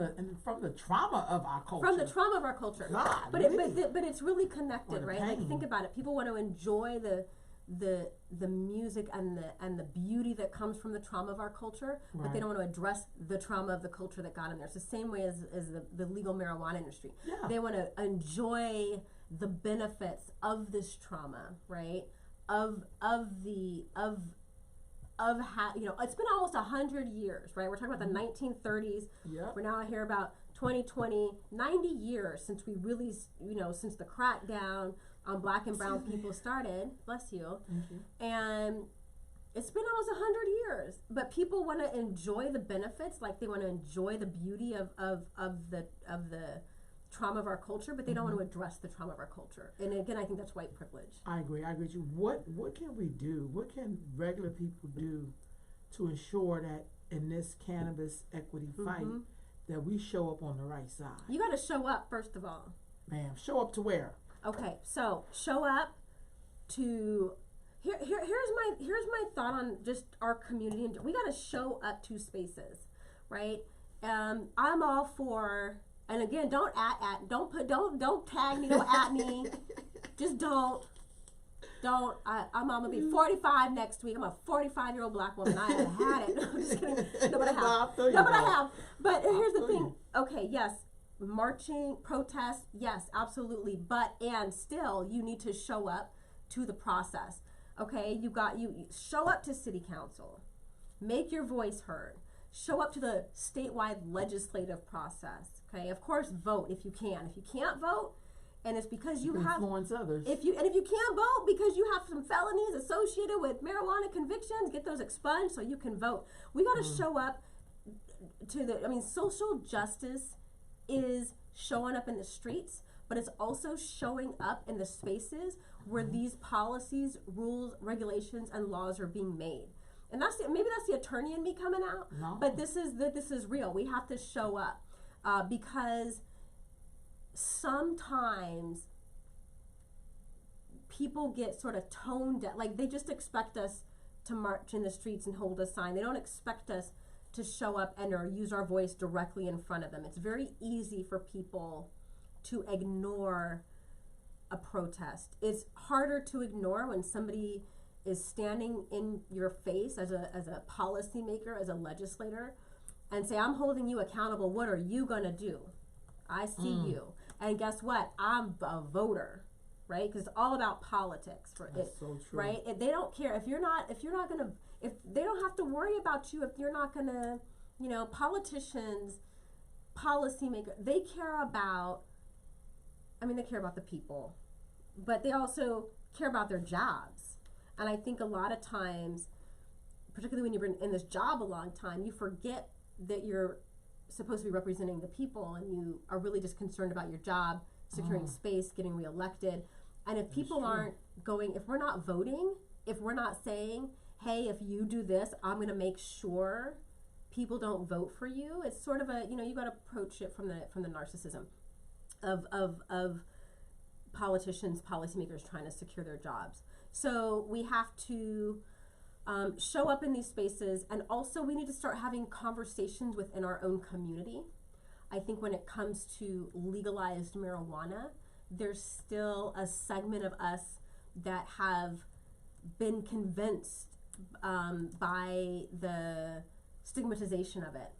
the trauma of our culture. From the trauma of our culture. God, but really? But it's really connected, right? Pain. Like, think about it. People want to enjoy the music and the beauty that comes from the trauma of our culture, right. But they don't want to address the trauma of the culture that got in there. It's the same way as the legal marijuana industry. Yeah. They want to enjoy the benefits of this trauma, right? Of how, it's been almost 100 years, right? We're talking about the 1930s. Yep. We're now here about 2020, 90 years since we really, since the crackdown on Black and brown people started. Bless you. Mm-hmm. And it's been almost 100 years, but people want to enjoy the benefits, like they want to enjoy the beauty of the trauma of our culture, but they don't want to address the trauma of our culture. And again, I think that's white privilege. I agree with you. What can we do? What can regular people do to ensure that in this cannabis equity fight that we show up on the right side? You got to show up, first of all. Ma'am, show up to where? Okay, so show up to here's my thought on just our community, and we got to show up to spaces, right? I'm all for. And again, don't tag me, don't at me. Just don't. I'm gonna be 45 next week. I'm a 45-year-old Black woman. I have had it. I'm just kidding. No, but I have. But here's the thing. Okay, yes, marching, protest, yes, absolutely. But, and still, you need to show up to the process. Okay, you show up to city council, make your voice heard, show up to the statewide legislative process. Okay, of course, vote if you can. If you can't vote, and it's because you have influence others. If you can't vote because you have some felonies associated with marijuana convictions, get those expunged so you can vote. We got to show up to social justice is showing up in the streets, but it's also showing up in the spaces where these policies, rules, regulations, and laws are being made. And maybe that's the attorney in me coming out. No. But this is real. We have to show up because sometimes people get sort of toned down. Like, they just expect us to march in the streets and hold a sign. They don't expect us to show up or use our voice directly in front of them. It's very easy for people to ignore a protest. It's harder to ignore when somebody is standing in your face as a policymaker, as a legislator, and say, I'm holding you accountable. What are you gonna do? I see you. And guess what? I'm a voter, right? Because it's all about politics. That's so true. Right? They don't care if they don't have to worry about you if you're not gonna, politicians, policymakers, they care about the people, but they also care about their jobs. And I think a lot of times, particularly when you've been in this job a long time, you forget that you're supposed to be representing the people, and you are really just concerned about your job, securing space, getting reelected. And if people aren't going, if we're not voting, if we're not saying, hey, if you do this, I'm going to make sure people don't vote for you, it's sort of you got to approach it from the narcissism of politicians, policymakers trying to secure their jobs. So we have to show up in these spaces, and also we need to start having conversations within our own community. I think when it comes to legalized marijuana, there's still a segment of us that have been convinced by the stigmatization of it,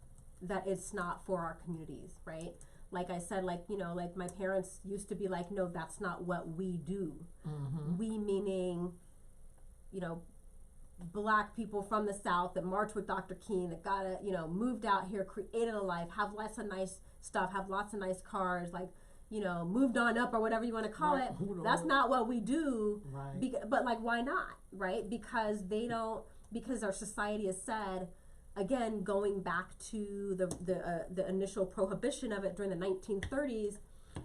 that it's not for our communities, right? Like I said, like my parents used to be like, no, that's not what we do. We meaning, Black people from the South that marched with Dr. King, that moved out here, created a life, have lots of nice stuff, have lots of nice cars, moved on up or whatever you want to call it. That's not what we do. Right. But why not? Right? Because because our society has said, again, going back to the initial prohibition of it during the 1930s,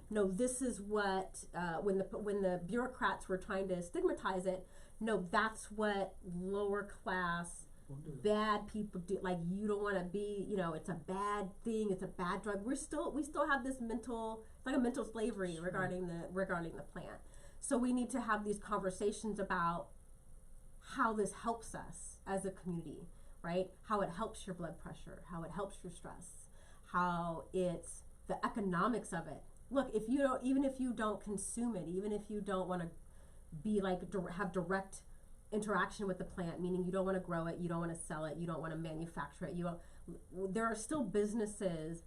no, this is what when the bureaucrats were trying to stigmatize it. No, that's what lower class bad people do. Like, you don't want to be, it's a bad thing, it's a bad drug. We still have this mental, it's like a mental slavery regarding the plant. So we need to have these conversations about how this helps us as a community, right? How it helps your blood pressure, how it helps your stress, how it's the economics of it. Look, even if you don't consume it, even if you don't want to be have direct interaction with the plant, meaning you don't want to grow it, you don't want to sell it, you don't want to manufacture it, there are still businesses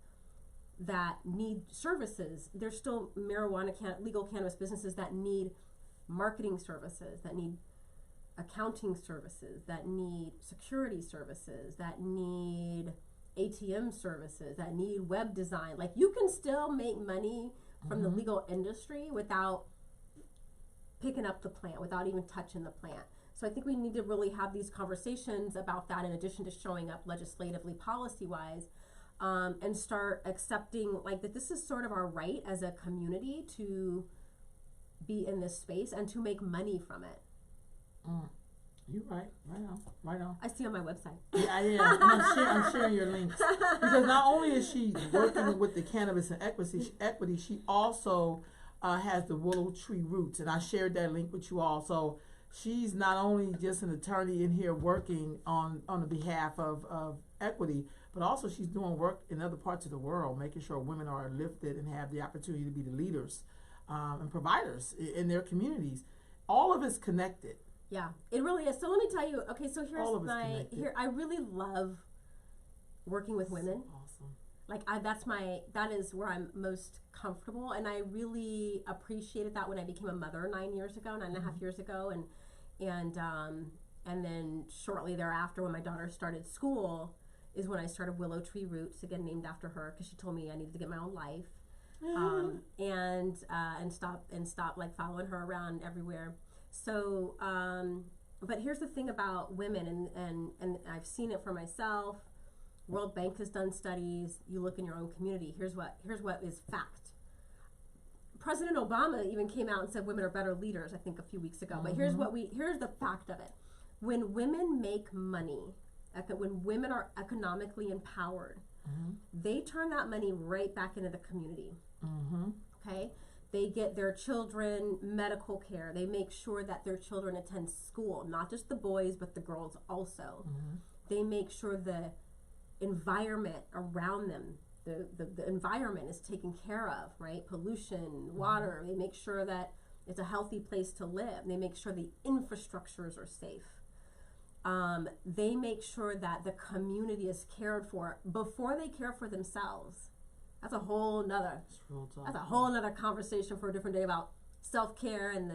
that need services. There's still legal cannabis businesses that need marketing services, that need accounting services, that need security services, that need ATM services, that need web design. Like, you can still make money from the legal industry without picking up the plant, without even touching the plant. So I think we need to really have these conversations about that, in addition to showing up legislatively, policy-wise, and start accepting that this is sort of our right as a community to be in this space and to make money from it. You're right. Right on. I see on my website. Yeah. And I'm sharing your links, because not only is she working with the cannabis and equity, she also has the Willow Tree Roots, and I shared that link with you all. So she's not only just an attorney in here working on the behalf of equity, but also she's doing work in other parts of the world, making sure women are lifted and have the opportunity to be the leaders and providers in their communities. All of it's connected. Yeah, it really is. So let me tell you. Okay, so I really love working with women. Awesome. that is where I'm most comfortable, and I really appreciated that when I became a mother 9.5 years ago, and then shortly thereafter, when my daughter started school, is when I started Willow Tree Roots, again named after her, because she told me I needed to get my own life, and stop like following her around everywhere. So, but here's the thing about women, and I've seen it for myself. World Bank has done studies. You look in your own community. Here's what is fact. President Obama even came out and said women are better leaders, I think a few weeks ago. But here's the fact of it. When women make money, when women are economically empowered, they turn that money right back into the community. Okay? They get their children medical care. They make sure that their children attend school, not just the boys, but the girls also. They make sure the environment around them, the environment is taken care of, right? Pollution, water. They make sure that it's a healthy place to live. They make sure the infrastructures are safe. They make sure that the community is cared for before they care for themselves. That's a whole nother conversation for a different day about self-care and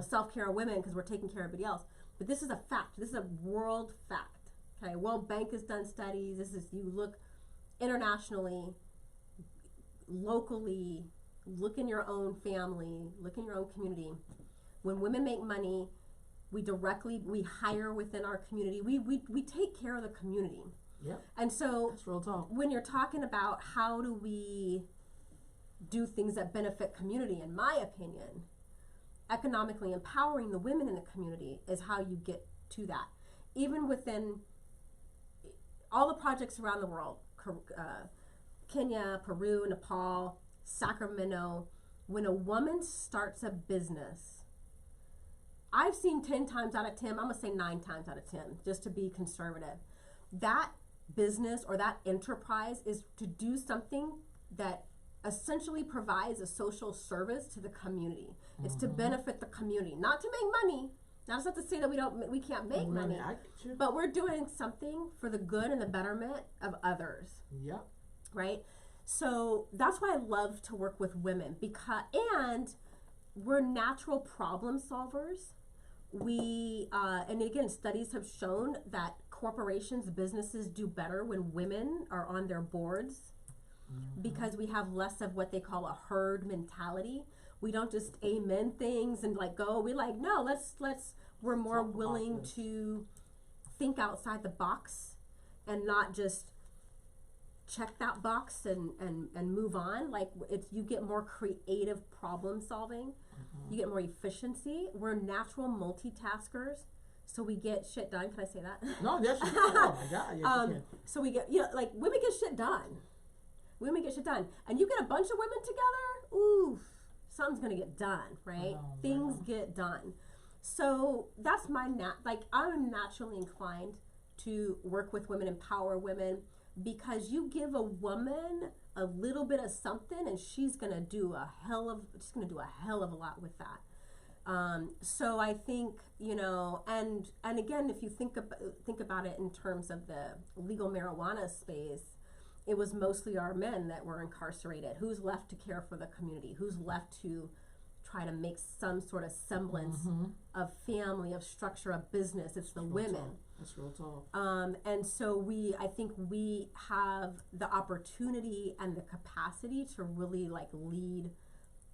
self-care of women, because we're taking care of everybody else. But this is a fact. This is a world fact. Okay, World Bank has done studies. You look internationally, locally, look in your own family, look in your own community. When women make money, we hire within our community. We take care of the community. Yep. And so that's real talk. When you're talking about how do we do things that benefit community, in my opinion, economically empowering the women in the community is how you get to that. Even within all the projects around the world, Kenya, Peru, Nepal, Sacramento, when a woman starts a business, I've seen 10 times out of 10, I'm going to say 9 times out of 10, just to be conservative, that business or that enterprise is to do something that essentially provides a social service to the community. It's to benefit the community, not to make money. Now, that's not to say that we can't make money, but we're doing something for the good and the betterment of others. Yep. Right? So that's why I love to work with women, and we're natural problem solvers. And again, studies have shown that corporations, businesses do better when women are on their boards, because we have less of what they call a herd mentality. We don't just amen things and go. We no, we're more willing to think outside the box and not just check that box and move on. You get more creative problem solving. You get more efficiency. We're natural multitaskers, so we get shit done. Can I say that? No, yes, you can. Oh my God, yes, you can. So we get, women get shit done. Women get shit done. And you get a bunch of women together, oof, something's gonna get done, right? Things get done. So that's I'm naturally inclined to work with women, empower women, because you give a woman a little bit of something and she's gonna do a hell of a lot with that. So I think, and again, if you think about it in terms of the legal marijuana space, it was mostly our men that were incarcerated. Who's left to care for the community? Who's left to try to make some sort of semblance of family, of structure, of business? It's the women. That's real talk. And so I think we have the opportunity and the capacity to really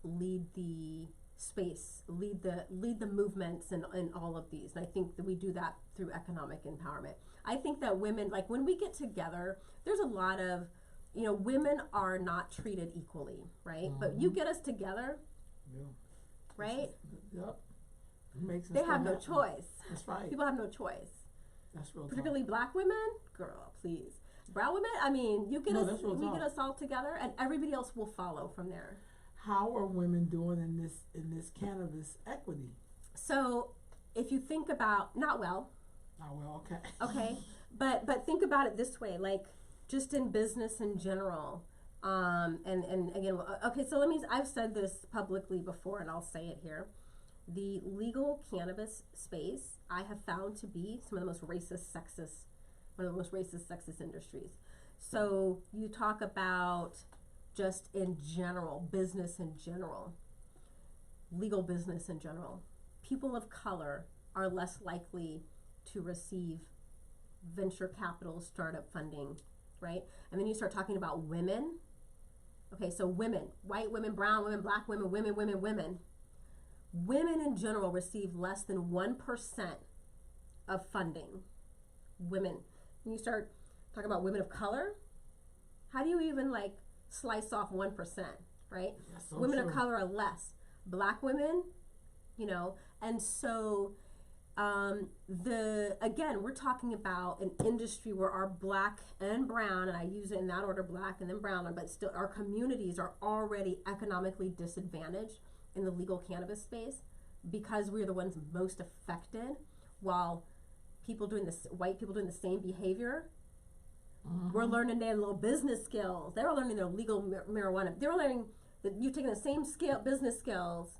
lead the space, lead the movements and all of these. And I think that we do that through economic empowerment. I think that women, when we get together, there's a lot of, women are not treated equally, right? But you get us together, right? Yep. Makes they have no choice. That's right. People have no choice. That's real. Particularly black women, girl, please. Brown women, you get us, we get us all together, and everybody else will follow from there. How are women doing in this cannabis equity? So, if you think about not well, okay. Okay, but think about it this way, just in business in general. And again, okay, so I've said this publicly before, and I'll say it here. The legal cannabis space, I have found to be one of the most racist, sexist industries. So you talk about just in general, business in general, legal business in general. People of color are less likely to receive venture capital startup funding, right? And then you start talking about women. Okay, so women, white women, brown women, black women, women. Women in general receive less than 1% of funding. Women. When you start talking about women of color, how do you even like slice off 1%, right? So women true. of color are less. Black women, you know, and so again, we're talking about an industry where our black and brown, and I use it in that order, black and then brown, but still our communities are already economically disadvantaged in the legal cannabis space because we're the ones most affected, while white people doing the same behavior, we're learning their little business skills. They're learning their legal marijuana. They're learning that you're taking the same business skills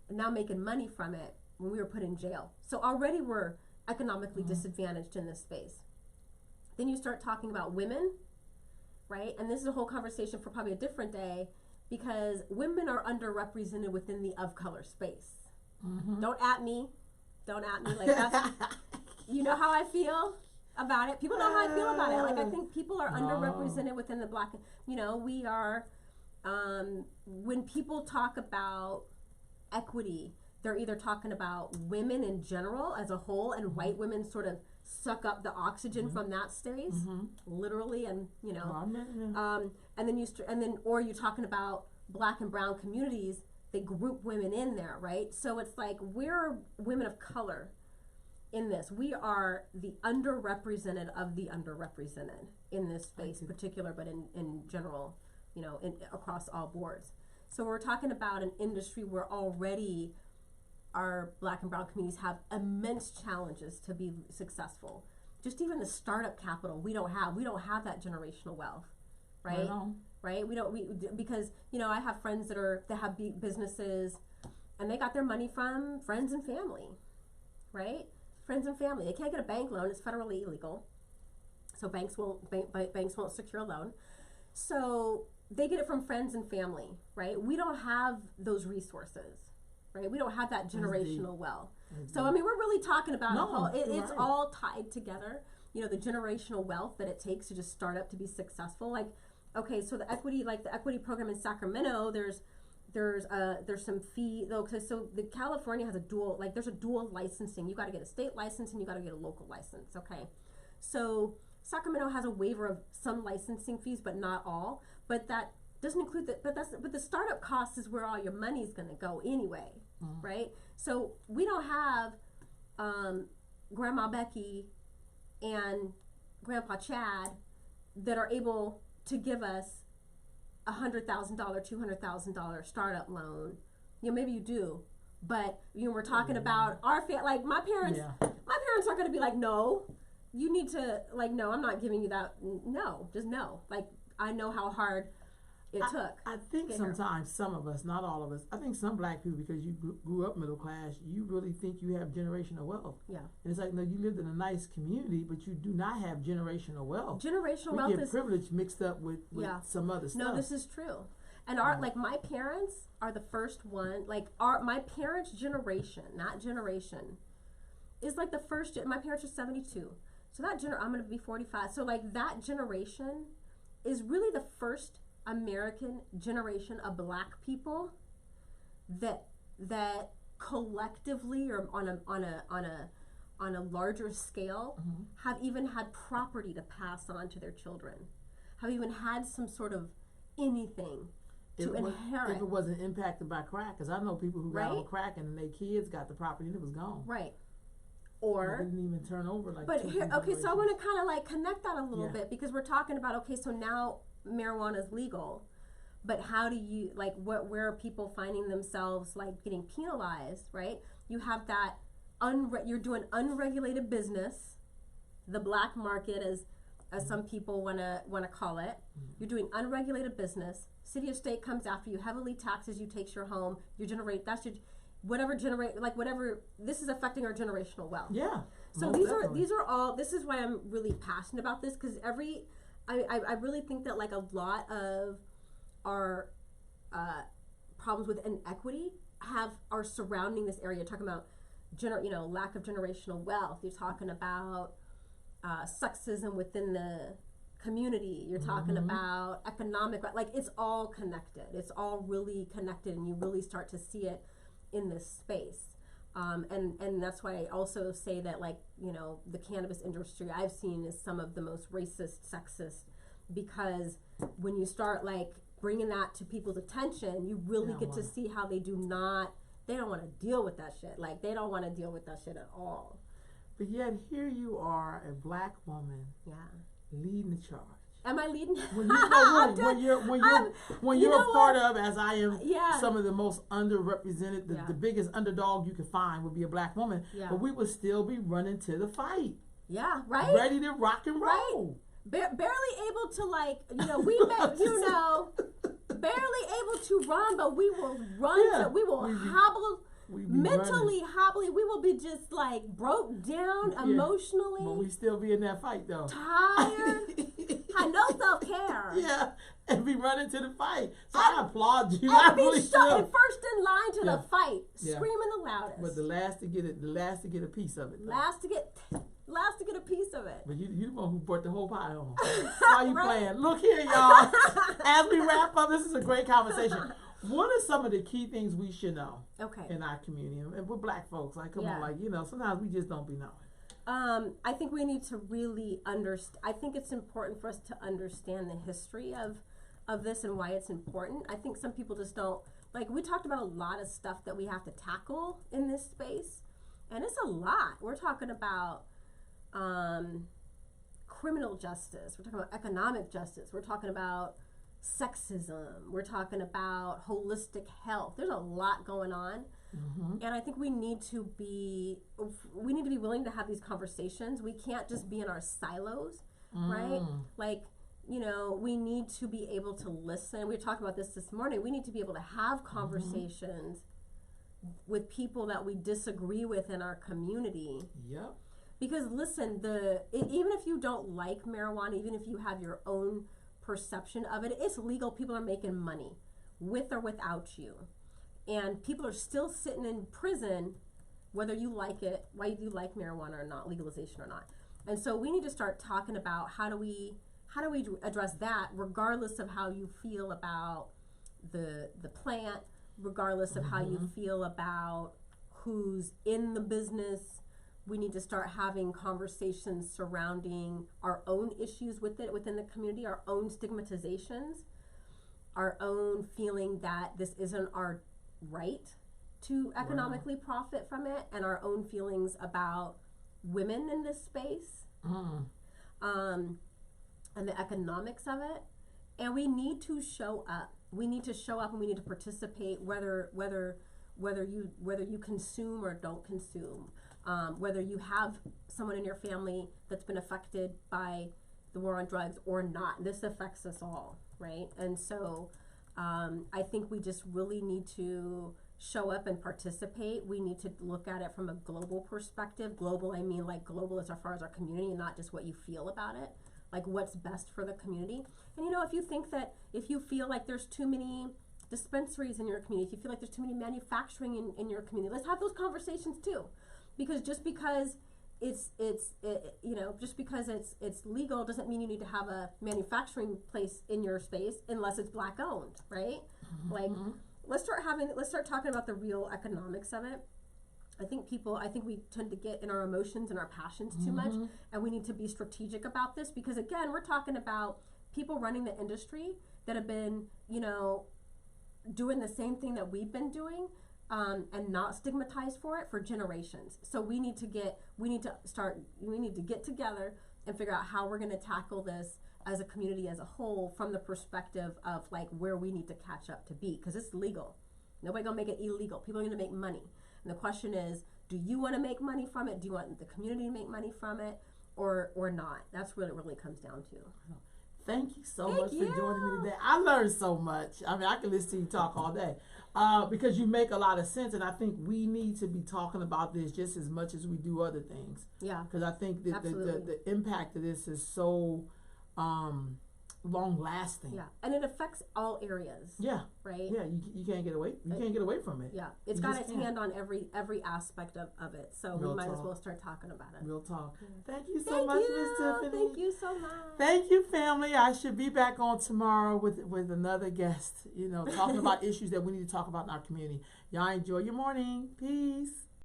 and now making money from it when we were put in jail. So already we're economically disadvantaged in this space. Then you start talking about women, right? And this is a whole conversation for probably a different day, because women are underrepresented within the of color space. Don't at me like that. You know how I feel about it. People know how I feel about it. Like, I think people are underrepresented within the black, you know, we are, when people talk about equity, they're either talking about women in general as a whole, and white women sort of suck up the oxygen from that space, literally, and you know, and then or you're talking about black and brown communities. They group women in there, right? So it's like we're women of color in this. We are the underrepresented of the underrepresented in this space, in particular, but in general, you know, across all boards. So we're talking about an industry where already our black and brown communities have immense challenges to be successful. Just even the startup capital we don't have that generational wealth, right? Right? Because, you know, I have friends that have businesses, and they got their money from friends and family, right? Friends and family. They can't get a bank loan. It's federally illegal. So banks won't secure a loan. So they get it from friends and family, right? We don't have those resources, right? We don't have that generational wealth. So, I mean, we're really talking about it's all tied together. You know, the generational wealth that it takes to just start up to be successful. Like, okay, so the equity program in Sacramento, there's some fee though. So the California has there's a dual licensing. You got to get a state license and you got to get a local license. Okay, so Sacramento has a waiver of some licensing fees, but not all. But that doesn't include but the startup cost is where all your money's going to go anyway, right? So we don't have Grandma Becky and Grandpa Chad that are able to give us $100,000, $200,000 startup loan. You know, maybe you do, but you know, we're talking about our like my parents. My parents aren't going to be like, no, you need to no, I'm not giving you that. No, just no. Like, I know how hard it took. I think sometimes some of us, not all of us, I think some black people, because you grew up middle class, you really think you have generational wealth. Yeah. And it's like, no, you lived in a nice community, but you do not have generational wealth. Generational wealth is privilege mixed up with some other stuff. No, this is true. And my parents are the first one, my parents' generation, not generation, is like the first, my parents are 72. So that I'm going to be 45. So like that generation is really the first American generation of black people that collectively or on a larger scale have even had property to pass on to their children, have even had some sort of anything to inherit. If it wasn't impacted by crack, because I know people who got on crack and their kids got the property and it was gone. Right. Or they didn't even turn over But here, so I want to kind of connect that a little bit, because we're talking about so now marijuana is legal, but how do you where are people finding themselves getting penalized, right? You have that you're doing unregulated business, the black market as some people want to call it. You're doing unregulated business. City or state comes after you, heavily taxes you, takes your home. You generate whatever. This is affecting our generational wealth. Yeah. So these are all. This is why I'm really passionate about this, because every I really think that like a lot of our problems with inequity are surrounding this area. You're talking about lack of generational wealth. You're talking about sexism within the community. You're talking about economic, like it's all connected. It's all really connected, and you really start to see it in this space. And that's why I also say that, like, the cannabis industry I've seen is some of the most racist, sexist, because when you start like bringing that to people's attention, you really get to see how they don't want to deal with that shit. Like, they don't want to deal with that shit at all. But yet here you are, a black woman, leading the charge. Am I leading? When you're a part of, as I am, some of the most underrepresented, the biggest underdog you can find would be a black woman. Yeah. But we would still be running to the fight. Yeah, right. Ready to rock and roll. Right. Barely able to, like, barely able to run, but we will run. Yeah. We will hobble. Mentally hobbly, we will be just like broke down emotionally. But we still be in that fight though. Tired. Had no self-care. Yeah, and be running to the fight. So I applaud you. And be first in line to the fight, screaming the loudest. But the last to get a piece of it. Last to get a piece of it. But you the one who brought the whole pie home. Why you playing? Look here, y'all. As we wrap up, this is a great conversation. What are some of the key things we should know in our community? And we're black folks. Like, come on, like, sometimes we just don't be knowing. I think we need to really I think it's important for us to understand the history of this and why it's important. I think some people just don't, like, we talked about a lot of stuff that we have to tackle in this space. And it's a lot. We're talking about criminal justice. We're talking about economic justice. We're talking about sexism. We're talking about holistic health. There's a lot going on. And I think we need to be willing to have these conversations. We can't just be in our silos, right? Like, we need to be able to listen. We were talking about this morning. We need to be able to have conversations with people that we disagree with in our community. Yep. Because listen, even if you don't like marijuana, even if you have your own perception of it, it's legal. People are making money with or without you, and people are still sitting in prison whether you like it, why you like marijuana or not, legalization or not. And so we need to start talking about how do we address that, regardless of how you feel about the plant, regardless of how you feel about who's in the business. We need to start having conversations surrounding our own issues with it within the community, our own stigmatizations, our own feeling that this isn't our right to economically profit from it, and our own feelings about women in this space, and the economics of it. And we need to show up. We need to show up, and we need to participate, whether you consume or don't consume. Whether you have someone in your family that's been affected by the war on drugs or not. This affects us all, right? And so I think we just really need to show up and participate. We need to look at it from a global perspective. Global, I mean like global as far as our community, and not just what you feel about it. Like what's best for the community. And if you feel like there's too many dispensaries in your community, if you feel like there's too many manufacturing in your community, let's have those conversations too. Because just because it's legal doesn't mean you need to have a manufacturing place in your space unless it's black owned, right? Like, let's start talking about the real economics of it. I think we tend to get in our emotions and our passions too much, and we need to be strategic about this, because again, we're talking about people running the industry that have been, doing the same thing that we've been doing. And not stigmatized for it for generations. So we need to get together and figure out how we're going to tackle this as a community as a whole, from the perspective of like where we need to catch up to be, because it's legal. Nobody gonna make it illegal. People are gonna make money, and the question is, do you want to make money from it? Do you want the community to make money from it, or not? That's what it really comes down to. Thank you so much for joining me today. I learned so much. I mean, I can listen to you talk all day because you make a lot of sense. And I think we need to be talking about this just as much as we do other things. Yeah. Because I think that the impact of this is so long lasting. Yeah, and it affects all areas. Yeah. Right. Yeah, you can't get away. You can't get away from it. Yeah, it's got its hand on every aspect of it. So Real we might talk. as well start talking about it. Real talk. Thank you so much, Miss Tiffany. Thank you so much. Thank you, family. I should be back on tomorrow with another guest. Talking about issues that we need to talk about in our community. Y'all enjoy your morning. Peace.